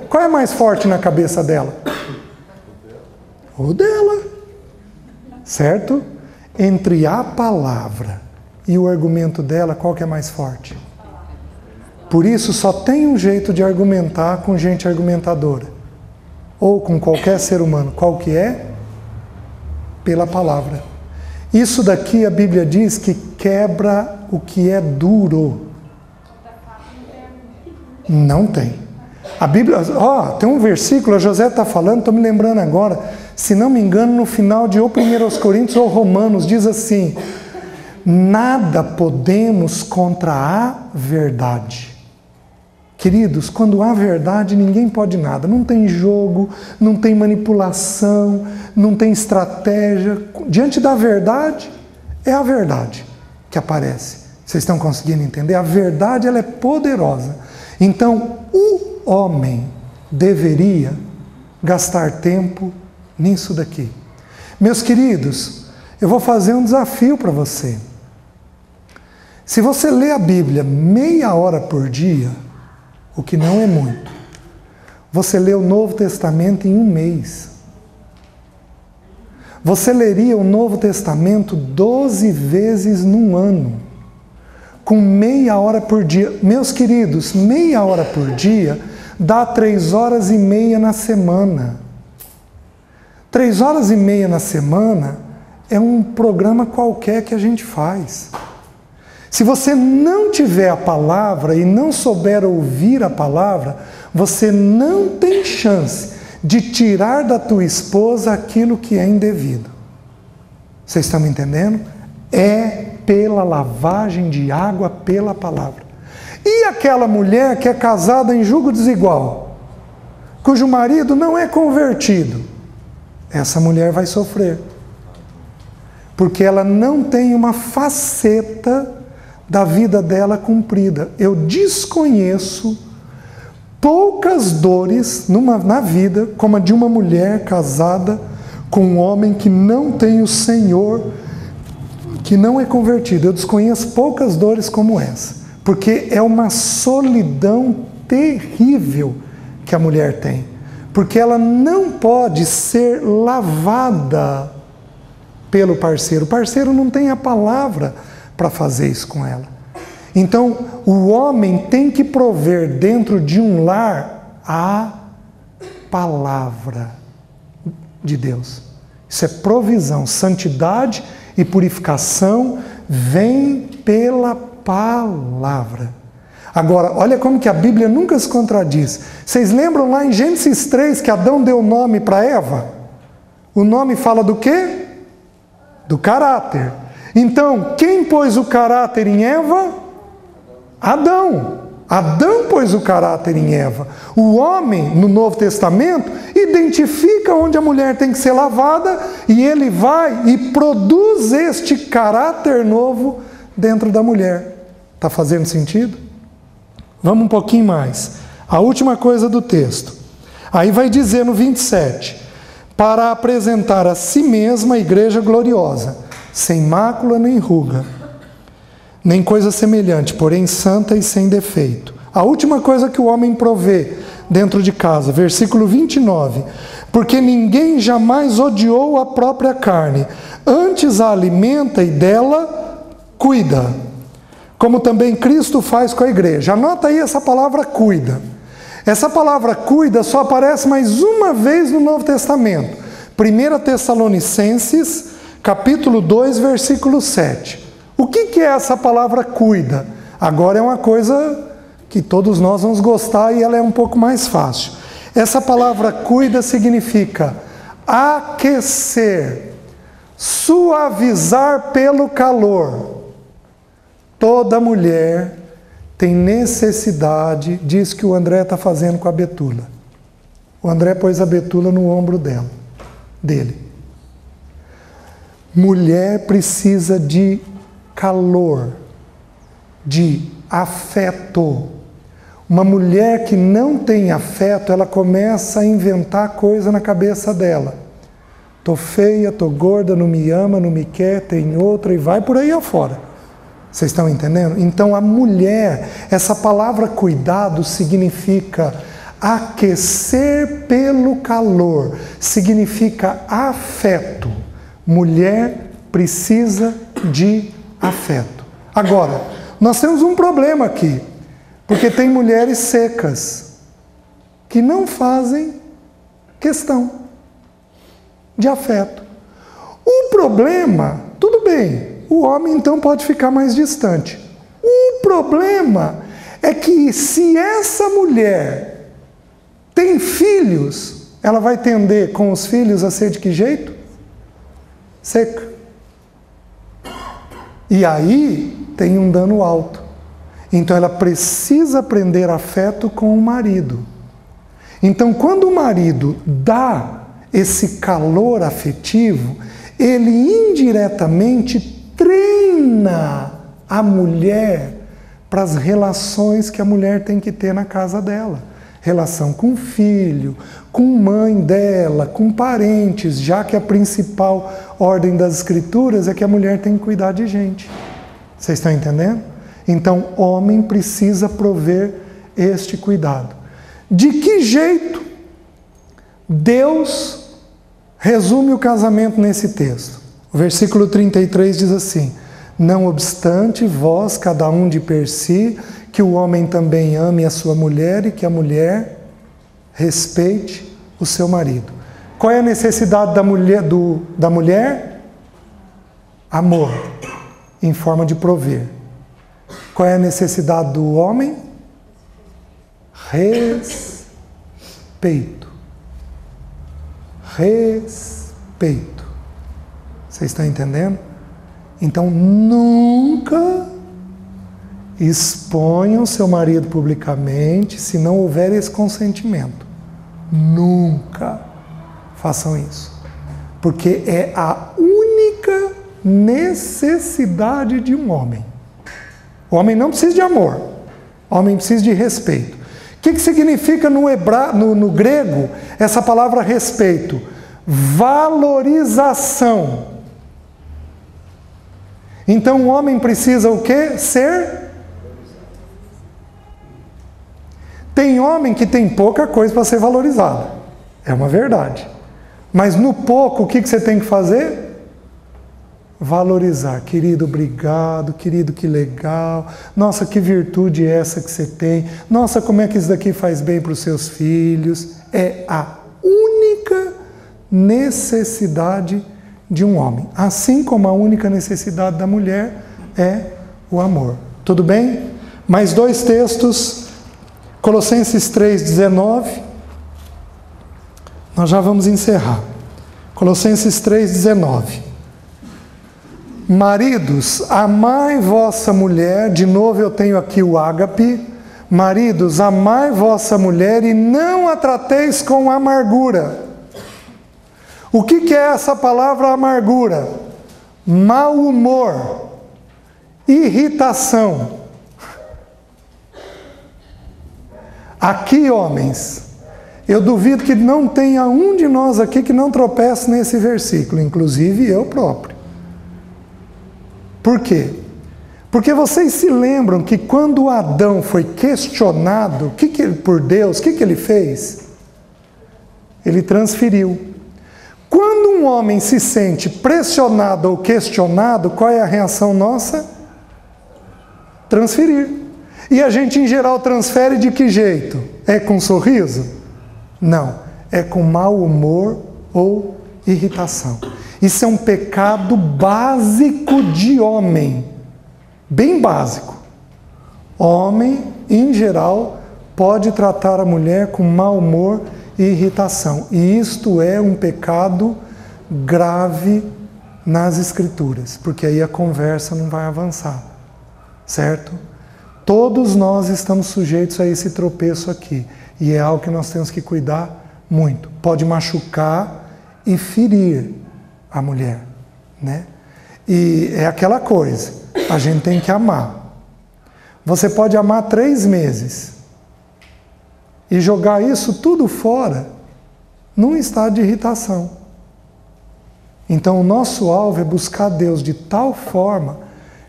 qual é mais forte na cabeça dela? O dela. Certo? Entre a palavra e o argumento dela, qual que é mais forte? Por isso, só tem um jeito de argumentar com gente argumentadora. Ou com qualquer ser humano. Qual que é? Pela palavra. Isso daqui a Bíblia diz que quebra o que é duro. Não tem. A Bíblia, tem um versículo, a José está falando, estou me lembrando agora, se não me engano, no final de ou 1 Coríntios ou Romanos, diz assim: nada podemos contra a verdade. Queridos, quando há verdade, ninguém pode nada. Não tem jogo, não tem manipulação, não tem estratégia. Diante da verdade, é a verdade que aparece. Vocês estão conseguindo entender? A verdade, ela é poderosa. Então, o homem deveria gastar tempo nisso daqui. Meus queridos, eu vou fazer um desafio para você. Se você lê a Bíblia meia hora por dia, o que não é muito, você lê o Novo Testamento em um mês. Você leria o Novo Testamento 12 vezes num ano, com meia hora por dia. Meus queridos, meia hora por dia dá 3 horas e meia na semana. 3 horas e meia na semana é um programa qualquer que a gente faz. Se você não tiver a palavra e não souber ouvir a palavra, você não tem chance de tirar da tua esposa aquilo que é indevido. Vocês estão me entendendo? É pela lavagem de água pela palavra. E aquela mulher que é casada em julgo desigual, cujo marido não é convertido, essa mulher vai sofrer. Porque ela não tem uma faceta da vida dela cumprida. Eu desconheço poucas dores na vida como a de uma mulher casada com um homem que não tem o Senhor, que não é convertido. Eu desconheço poucas dores como essa, porque é uma solidão terrível que a mulher tem, porque ela não pode ser lavada pelo parceiro. O parceiro não tem a palavra para fazer isso com ela. Então, o homem tem que prover dentro de um lar a palavra de Deus. Isso é provisão, santidade e purificação vem pela palavra. Agora, olha como que a Bíblia nunca se contradiz. Vocês lembram lá em Gênesis 3 que Adão deu nome para Eva? O nome fala do quê? Do caráter. Então, quem pôs o caráter em Eva? Adão. Adão pôs o caráter em Eva. O homem, no Novo Testamento, identifica onde a mulher tem que ser lavada e ele vai e produz este caráter novo dentro da mulher. Está fazendo sentido? Vamos um pouquinho mais. A última coisa do texto. Aí vai dizer no 27, para apresentar a si mesma a igreja gloriosa, sem mácula nem ruga, nem coisa semelhante, porém santa e sem defeito. A última coisa que o homem provê dentro de casa, versículo 29, porque ninguém jamais odiou a própria carne, antes a alimenta e dela cuida, como também Cristo faz com a igreja. Anota aí essa palavra cuida. Essa palavra cuida só aparece mais uma vez no Novo Testamento. 1 Tessalonicenses, capítulo 2, versículo 7. O que é essa palavra cuida? Agora é uma coisa que todos nós vamos gostar e ela é um pouco mais fácil. Essa palavra cuida significa aquecer, suavizar pelo calor. Toda mulher tem necessidade disso que o André está fazendo com a Betula. O André pôs a Betula no ombro dele. Mulher precisa de calor, de afeto. Uma mulher que não tem afeto, ela começa a inventar coisa na cabeça dela. Tô feia, tô gorda, não me ama, não me quer, tem outra e vai por aí afora. Vocês estão entendendo? Então a mulher, essa palavra cuidado significa aquecer pelo calor, significa afeto. Mulher precisa de afeto. Agora, nós temos um problema aqui, porque tem mulheres secas que não fazem questão de afeto. O problema, tudo bem, o homem então pode ficar mais distante. O problema é que se essa mulher tem filhos, ela vai tender com os filhos a ser de que jeito? Seca. E aí tem um dano alto. Então ela precisa aprender afeto com o marido. Então quando o marido dá esse calor afetivo, ele indiretamente treina a mulher para as relações que a mulher tem que ter na casa dela. Relação com o filho, com mãe dela, com parentes, já que a principal ordem das escrituras é que a mulher tem que cuidar de gente. Vocês estão entendendo? Então, homem precisa prover este cuidado. De que jeito Deus resume o casamento nesse texto? O versículo 33 diz assim: não obstante, vós, cada um de per si, que o homem também ame a sua mulher e que a mulher respeite o seu marido. Qual é a necessidade da mulher? Amor, em forma de prover. Qual é a necessidade do homem? Respeito. Respeito. Vocês estão entendendo? Então, nunca exponham seu marido publicamente se não houver esse consentimento. Nunca façam isso. Porque é a única necessidade de um homem. O homem não precisa de amor. O homem precisa de respeito. O que significa no grego essa palavra respeito? Valorização. Então o homem precisa o quê? Ser. Tem homem que tem pouca coisa para ser valorizado. É uma verdade. Mas no pouco, o que você tem que fazer? Valorizar. Querido, obrigado. Querido, que legal. Nossa, que virtude é essa que você tem. Nossa, como é que isso daqui faz bem para os seus filhos. É a única necessidade de um homem. Assim como a única necessidade da mulher é o amor. Tudo bem? Mais dois textos. Colossenses 3,19. Nós já vamos encerrar. Colossenses 3,19. Maridos, amai vossa mulher. De novo eu tenho aqui o ágape. Maridos, amai vossa mulher e não a trateis com amargura. O que é essa palavra amargura? Mau humor, irritação. Aqui, homens, eu duvido que não tenha um de nós aqui que não tropece nesse versículo, inclusive eu próprio. Por quê? Porque vocês se lembram que quando Adão foi questionado por Deus, o que ele fez? Ele transferiu. Quando um homem se sente pressionado ou questionado, qual é a reação nossa? Transferir. E a gente, em geral, transfere de que jeito? É com sorriso? Não. É com mau humor ou irritação. Isso é um pecado básico de homem. Bem básico. Homem, em geral, pode tratar a mulher com mau humor e irritação. E isto é um pecado grave nas Escrituras, porque aí a conversa não vai avançar. Certo? Todos nós estamos sujeitos a esse tropeço aqui. E é algo que nós temos que cuidar muito. Pode machucar e ferir a mulher, né? E é aquela coisa, a gente tem que amar. Você pode amar 3 meses e jogar isso tudo fora num estado de irritação. Então o nosso alvo é buscar Deus de tal forma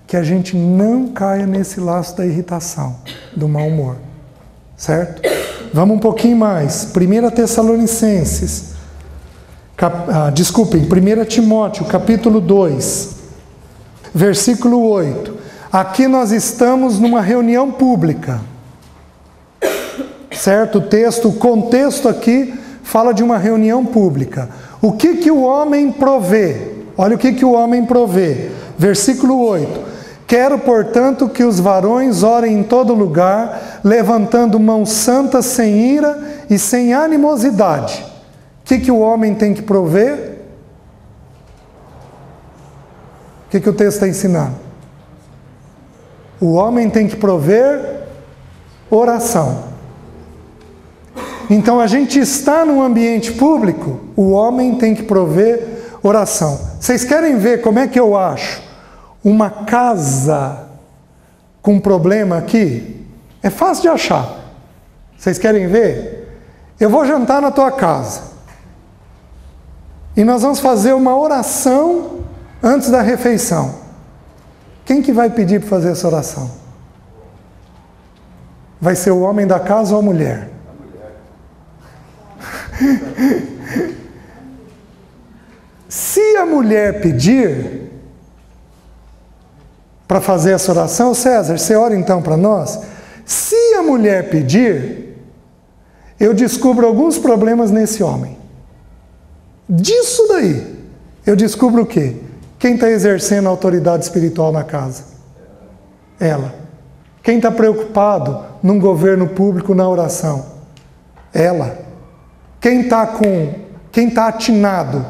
que a gente não caia nesse laço da irritação, do mau humor. Certo? Vamos um pouquinho mais. 1 Tessalonicenses, 1 Timóteo, capítulo 2, versículo 8. Aqui nós estamos numa reunião pública. Certo? O contexto aqui fala de uma reunião pública. O que o homem provê? Olha o que o homem provê. Versículo 8. Quero, portanto, que os varões orem em todo lugar, levantando mãos santas sem ira e sem animosidade. O que o homem tem que prover? O que o texto está ensinando? O homem tem que prover oração. Então a gente está num ambiente público, o homem tem que prover oração. Vocês querem ver como é que eu acho uma casa com problema aqui? É fácil de achar. Vocês querem ver? Eu vou jantar na tua casa. E nós vamos fazer uma oração antes da refeição. Quem que vai pedir para fazer essa oração? Vai ser o homem da casa ou a mulher? Se a mulher pedir para fazer essa oração, César, você ora então para nós? Se a mulher pedir, eu descubro alguns problemas nesse homem. Disso daí, eu descubro o quê? Quem está exercendo a autoridade espiritual na casa? Ela. Quem está preocupado num governo público na oração? Ela. Quem está atinado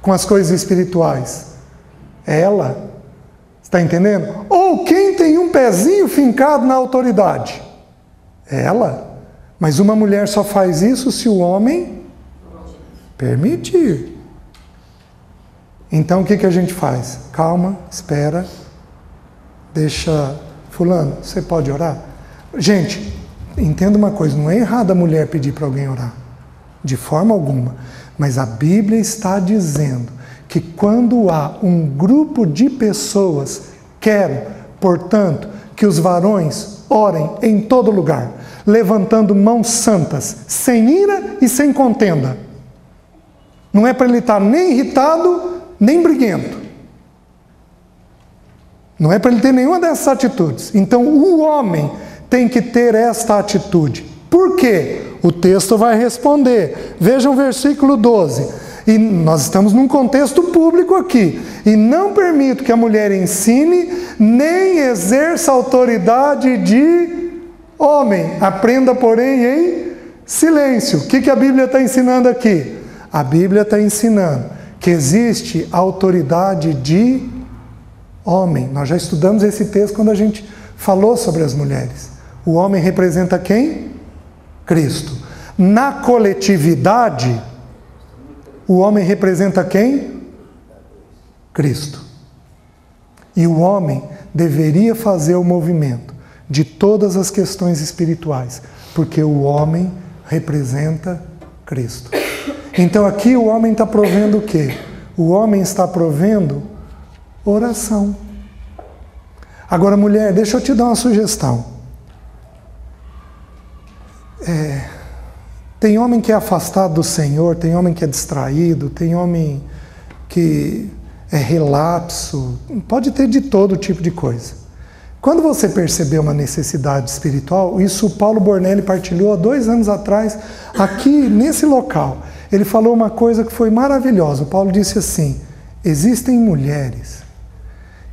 com as coisas espirituais? Ela. Está entendendo? Ou quem tem um pezinho fincado na autoridade? Ela. Mas uma mulher só faz isso se o homem permitir. Então o que a gente faz? Calma, espera, deixa... Fulano, você pode orar? Gente, entenda uma coisa, não é errado a mulher pedir para alguém orar. De forma alguma. Mas a Bíblia está dizendo que quando há um grupo de pessoas, quero, portanto, que os varões orem em todo lugar, levantando mãos santas, sem ira e sem contenda. Não é para ele estar nem irritado, nem briguento. Não é para ele ter nenhuma dessas atitudes. Então o homem tem que ter esta atitude. Por quê? O texto vai responder. Vejam o versículo 12. E nós estamos num contexto público aqui. E não permito que a mulher ensine, nem exerça autoridade de homem. Aprenda, porém, em silêncio. O que a Bíblia está ensinando aqui? A Bíblia está ensinando que existe autoridade de homem. Nós já estudamos esse texto quando a gente falou sobre as mulheres. O homem representa quem? Cristo. Na coletividade, o homem representa quem? Cristo. E o homem deveria fazer o movimento de todas as questões espirituais, porque o homem representa Cristo. Então aqui o homem está provendo o quê? O homem está provendo oração. Agora, mulher, deixa eu te dar uma sugestão. Tem homem que é afastado do Senhor, tem homem que é distraído, tem homem que é relapso, pode ter de todo tipo de coisa. Quando você perceber uma necessidade espiritual, isso o Paulo Bornelli partilhou há 2 anos atrás, aqui nesse local. Ele falou uma coisa que foi maravilhosa. O Paulo disse assim: existem mulheres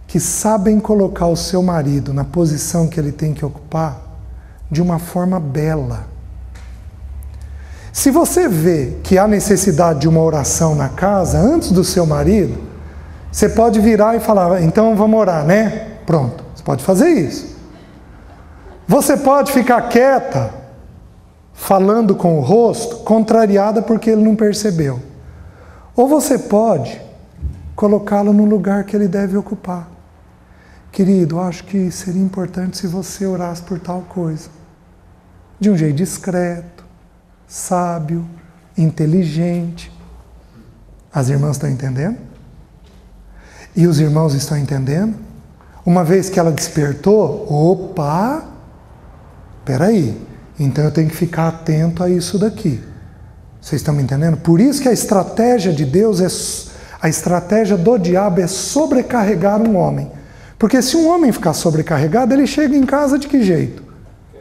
que sabem colocar o seu marido na posição que ele tem que ocupar de uma forma bela. Se você vê que há necessidade de uma oração na casa antes do seu marido, você pode virar e falar: então vamos orar, né? Pronto, você pode fazer isso. Você pode ficar quieta, falando com o rosto, contrariada porque ele não percebeu. Ou você pode colocá-lo no lugar que ele deve ocupar. Querido, acho que seria importante se você orasse por tal coisa. De um jeito discreto, sábio, inteligente. As irmãs estão entendendo? E os irmãos estão entendendo? Uma vez que ela despertou, opa, peraí, então eu tenho que ficar atento a isso daqui. Vocês estão me entendendo? Por isso que a estratégia de Deus, a estratégia do diabo é sobrecarregar um homem. Porque se um homem ficar sobrecarregado, ele chega em casa de que jeito?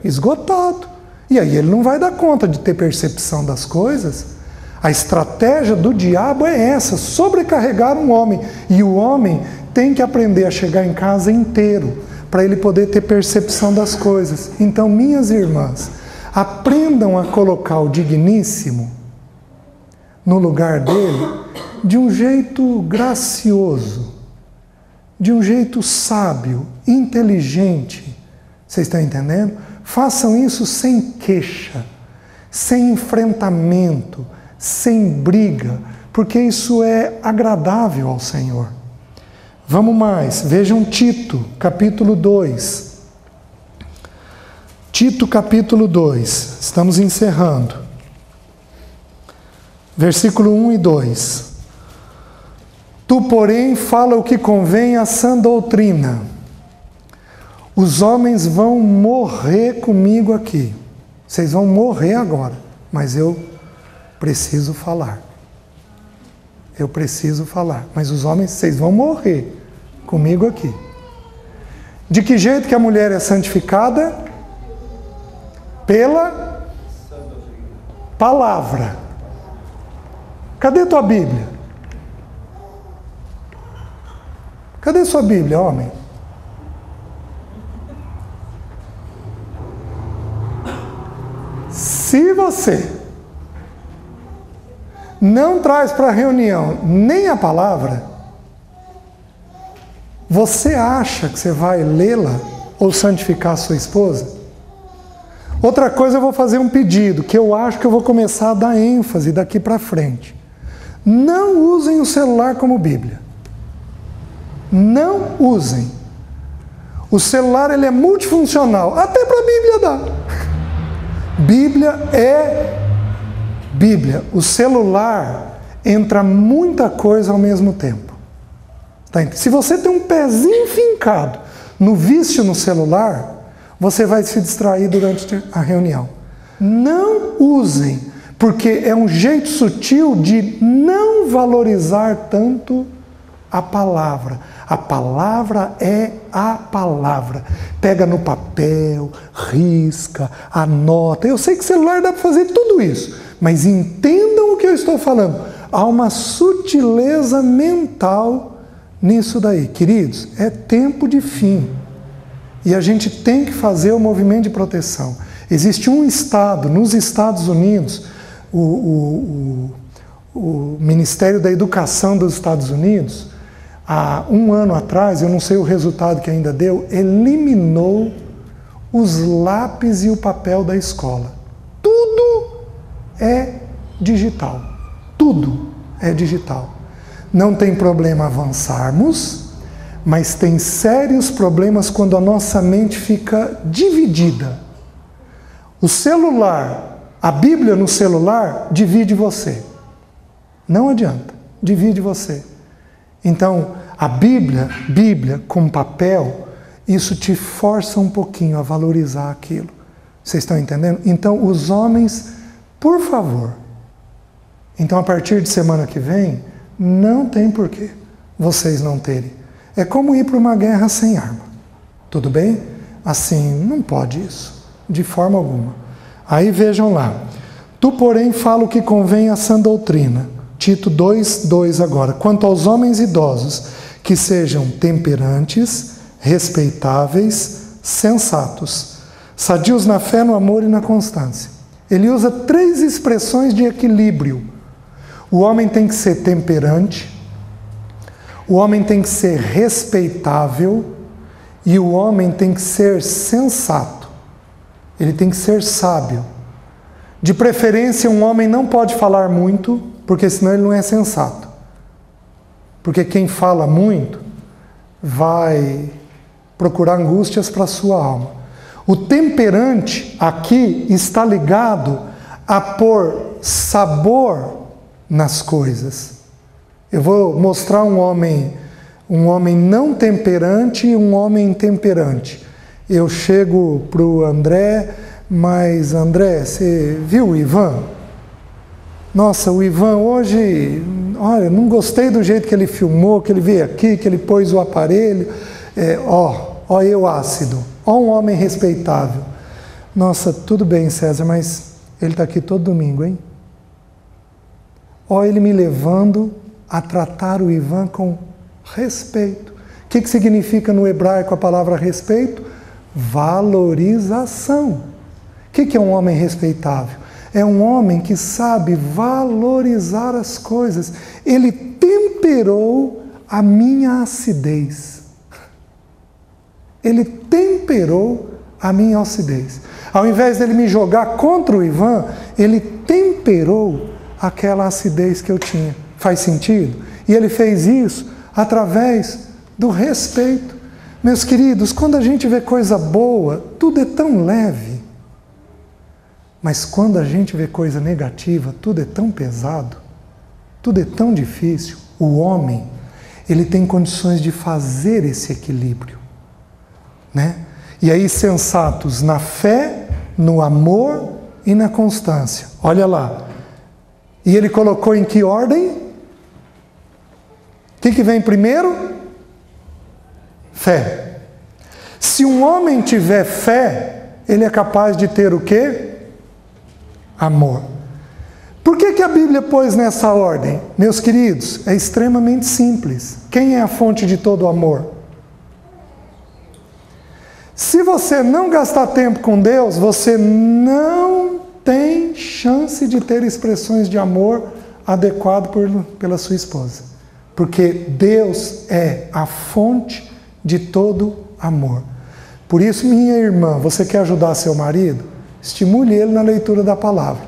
Esgotado. E aí ele não vai dar conta de ter percepção das coisas. A estratégia do diabo é essa, sobrecarregar um homem. E o homem tem que aprender a chegar em casa inteiro, para ele poder ter percepção das coisas. Então, minhas irmãs, aprendam a colocar o digníssimo no lugar dele de um jeito gracioso, de um jeito sábio, inteligente. Vocês estão entendendo? Façam isso sem queixa, sem enfrentamento, sem briga, porque isso é agradável ao Senhor. Vamos mais, vejam Tito, capítulo 2. Tito, capítulo 2, estamos encerrando. Versículo 1 e 2. Tu, porém, fala o que convém à sã doutrina. Os homens vão morrer comigo aqui. Vocês vão morrer agora, mas eu preciso falar. Eu preciso falar. Mas os homens, vocês vão morrer comigo aqui. De que jeito que a mulher é santificada? Pela palavra. Cadê tua Bíblia? Cadê sua Bíblia, homem? Se você não traz para a reunião nem a palavra, você acha que você vai lê-la ou santificar a sua esposa? Outra coisa, eu vou fazer um pedido, que eu acho que eu vou começar a dar ênfase daqui para frente. Não usem o celular como Bíblia. Não usem. O celular, ele é multifuncional, até para a Bíblia dá. Bíblia é Bíblia. O celular entra muita coisa ao mesmo tempo. Se você tem um pezinho fincado no vício no celular, você vai se distrair durante a reunião. Não usem, porque é um jeito sutil de não valorizar tanto a palavra. A palavra é a palavra. Pega no papel, risca, anota. Eu sei que celular dá para fazer tudo isso, mas entendam o que eu estou falando. Há uma sutileza mental nisso daí. Queridos, é tempo de fim. E a gente tem que fazer o movimento de proteção. Existe um estado, nos Estados Unidos, o Ministério da Educação dos Estados Unidos, há um ano atrás, eu não sei o resultado que ainda deu, eliminou os lápis e o papel da escola. Tudo é digital. Tudo é digital. Não tem problema avançarmos, mas tem sérios problemas quando a nossa mente fica dividida. O celular, a Bíblia no celular, divide você. Não adianta, divide você. Então, a Bíblia com papel, isso te força um pouquinho a valorizar aquilo. Vocês estão entendendo? Então, os homens, por favor. Então, a partir de semana que vem, não tem porquê vocês não terem. É como ir para uma guerra sem arma. Tudo bem? Assim, não pode isso, de forma alguma. Aí vejam lá. Tu, porém, fala o que convém à sã doutrina. Tito 2:2 agora. Quanto aos homens idosos, que sejam temperantes, respeitáveis, sensatos, sadios na fé, no amor e na constância. Ele usa 3 expressões de equilíbrio. O homem tem que ser temperante, o homem tem que ser respeitável e o homem tem que ser sensato. Ele tem que ser sábio. De preferência, um homem não pode falar muito, porque senão ele não é sensato. Porque quem fala muito vai procurar angústias para a sua alma. O temperante aqui está ligado a pôr sabor nas coisas. Eu vou mostrar um homem não temperante e um homem temperante. Eu chego para o André, mas André, você viu o Ivan? Nossa, o Ivan hoje, olha, não gostei do jeito que ele filmou, que ele veio aqui, que ele pôs o aparelho. Ó eu ácido, ó um homem respeitável. Nossa, tudo bem, César, mas ele está aqui todo domingo, hein? Ó ele me levando a tratar o Ivan com respeito. O que significa no hebraico a palavra respeito? Valorização. O que é um homem respeitável? É um homem que sabe valorizar as coisas. Ele temperou a minha acidez. Ele temperou a minha acidez. Ao invés dele me jogar contra o Ivan, ele temperou aquela acidez que eu tinha. Faz sentido? E ele fez isso através do respeito. Meus queridos, quando a gente vê coisa boa, tudo é tão leve. Mas quando a gente vê coisa negativa, tudo é tão pesado, tudo é tão difícil. O homem, ele tem condições de fazer esse equilíbrio, né? E aí, sensatos na fé, no amor e na constância. Olha lá. E ele colocou em que ordem? O que vem primeiro? Fé. Se um homem tiver fé, ele é capaz de ter o quê? Amor. Por que a Bíblia pôs nessa ordem? Meus queridos, é extremamente simples. Quem é a fonte de todo amor? Se você não gastar tempo com Deus, você não tem chance de ter expressões de amor adequado pela sua esposa. Porque Deus é a fonte de todo amor. Por isso, minha irmã, você quer ajudar seu marido? Estimule ele na leitura da palavra.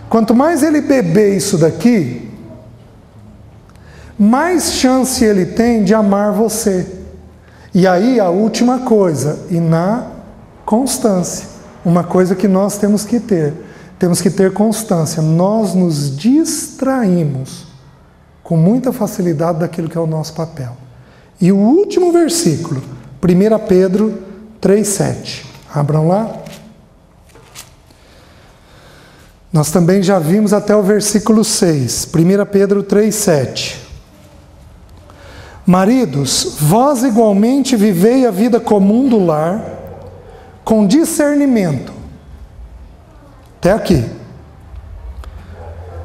Quanto mais ele beber isso daqui, mais chance ele tem de amar você. E aí a última coisa, e na constância, uma coisa que nós temos que ter constância. Nós nos distraímos com muita facilidade daquilo que é o nosso papel. E o último versículo, 1 Pedro 3,7. Abram lá. Nós também já vimos até o versículo 6, 1 Pedro 3,7. Maridos, vós igualmente vivei a vida comum do lar com discernimento. Até aqui.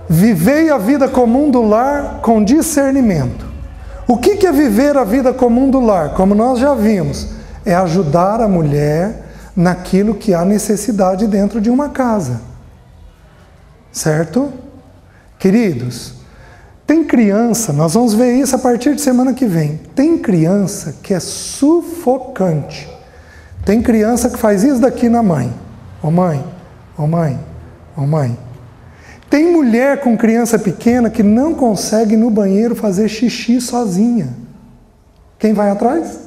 Vivei a vida comum do lar com discernimento. O que é viver a vida comum do lar? Como nós já vimos, é ajudar a mulher naquilo que há necessidade dentro de uma casa. Certo? Queridos, tem criança, nós vamos ver isso a partir de semana que vem. Tem criança que é sufocante. Tem criança que faz isso daqui na mãe. Ô mãe, ô mãe, ô mãe. Tem mulher com criança pequena que não consegue ir no banheiro fazer xixi sozinha. Quem vai atrás?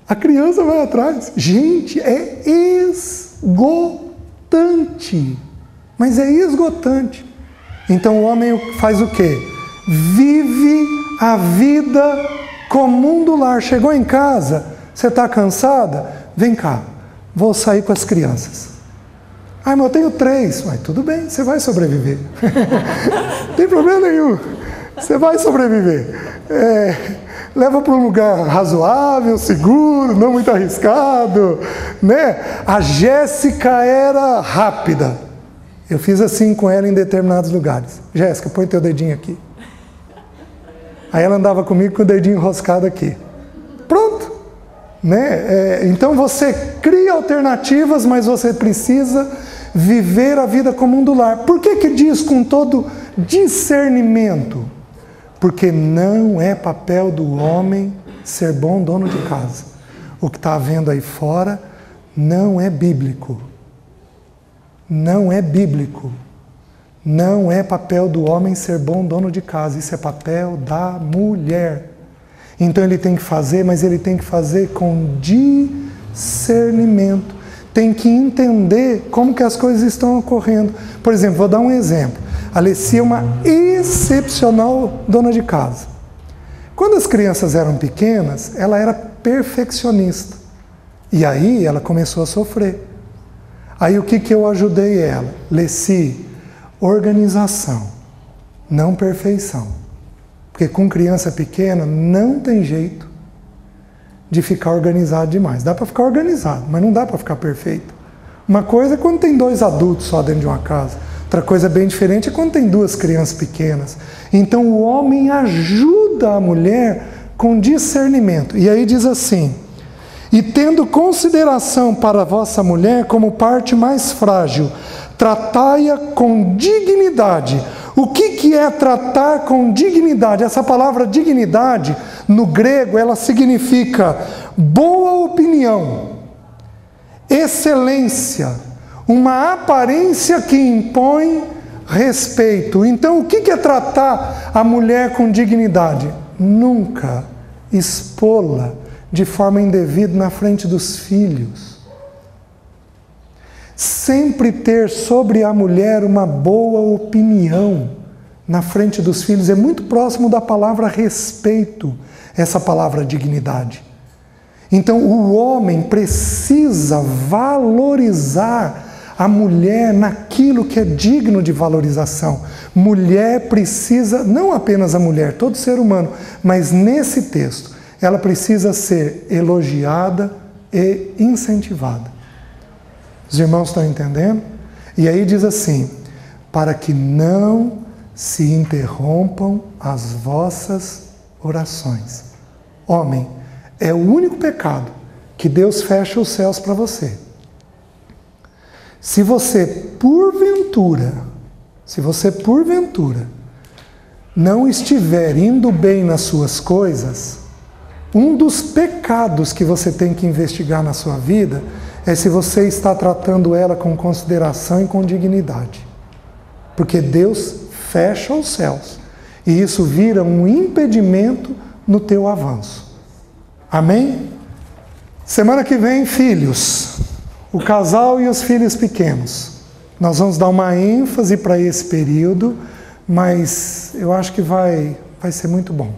A criança vai atrás. Gente, é esgotante. Mas é esgotante. Então o homem faz o quê? Vive a vida comum do lar. Chegou em casa, você está cansada? Vem cá, vou sair com as crianças. Mas eu tenho 3. Mas tudo bem, você vai sobreviver. Não tem problema nenhum. Você vai sobreviver. Leva para um lugar razoável, seguro, não muito arriscado, né? A Jéssica era rápida. Eu fiz assim com ela em determinados lugares. Jéssica, põe teu dedinho aqui. Aí ela andava comigo com o dedinho enroscado aqui. Pronto. Né? Então você cria alternativas, mas você precisa viver a vida comum do lar. Por que diz com todo discernimento? Porque não é papel do homem ser bom dono de casa. O que está havendo aí fora não é bíblico. Não é bíblico. Não é papel do homem ser bom dono de casa, isso é papel da mulher. Então ele tem que fazer, mas ele tem que fazer com discernimento. Tem que entender como que as coisas estão ocorrendo. Por exemplo, vou dar um exemplo. A Alessia é uma excepcional dona de casa. Quando as crianças eram pequenas, ela era perfeccionista. E aí ela começou a sofrer. Aí o que eu ajudei ela? Alessia, organização, não perfeição. Porque com criança pequena não tem jeito de ficar organizado demais. Dá para ficar organizado, mas não dá para ficar perfeito. Uma coisa é quando tem 2 adultos só dentro de uma casa. Outra coisa bem diferente é quando tem 2 crianças pequenas. Então o homem ajuda a mulher com discernimento. E aí diz assim: e tendo consideração para a vossa mulher como parte mais frágil, tratai-a com dignidade. O que é tratar com dignidade? Essa palavra dignidade, no grego, ela significa boa opinião, excelência, uma aparência que impõe respeito. Então, o que é tratar a mulher com dignidade? Nunca expô-la de forma indevida na frente dos filhos. Sempre ter sobre a mulher uma boa opinião na frente dos filhos. É muito próximo da palavra respeito, essa palavra dignidade. Então o homem precisa valorizar a mulher naquilo que é digno de valorização. Mulher precisa, não apenas a mulher, todo ser humano, mas nesse texto, ela precisa ser elogiada e incentivada. Os irmãos estão entendendo? E aí diz assim: para que não se interrompam as vossas orações. Homem, é o único pecado que Deus fecha os céus para você. Se você porventura não estiver indo bem nas suas coisas, um dos pecados que você tem que investigar na sua vida é se você está tratando ela com consideração e com dignidade. Porque Deus fecha os céus. E isso vira um impedimento no teu avanço. Amém? Semana que vem, filhos. O casal e os filhos pequenos. Nós vamos dar uma ênfase para esse período, mas eu acho que vai ser muito bom.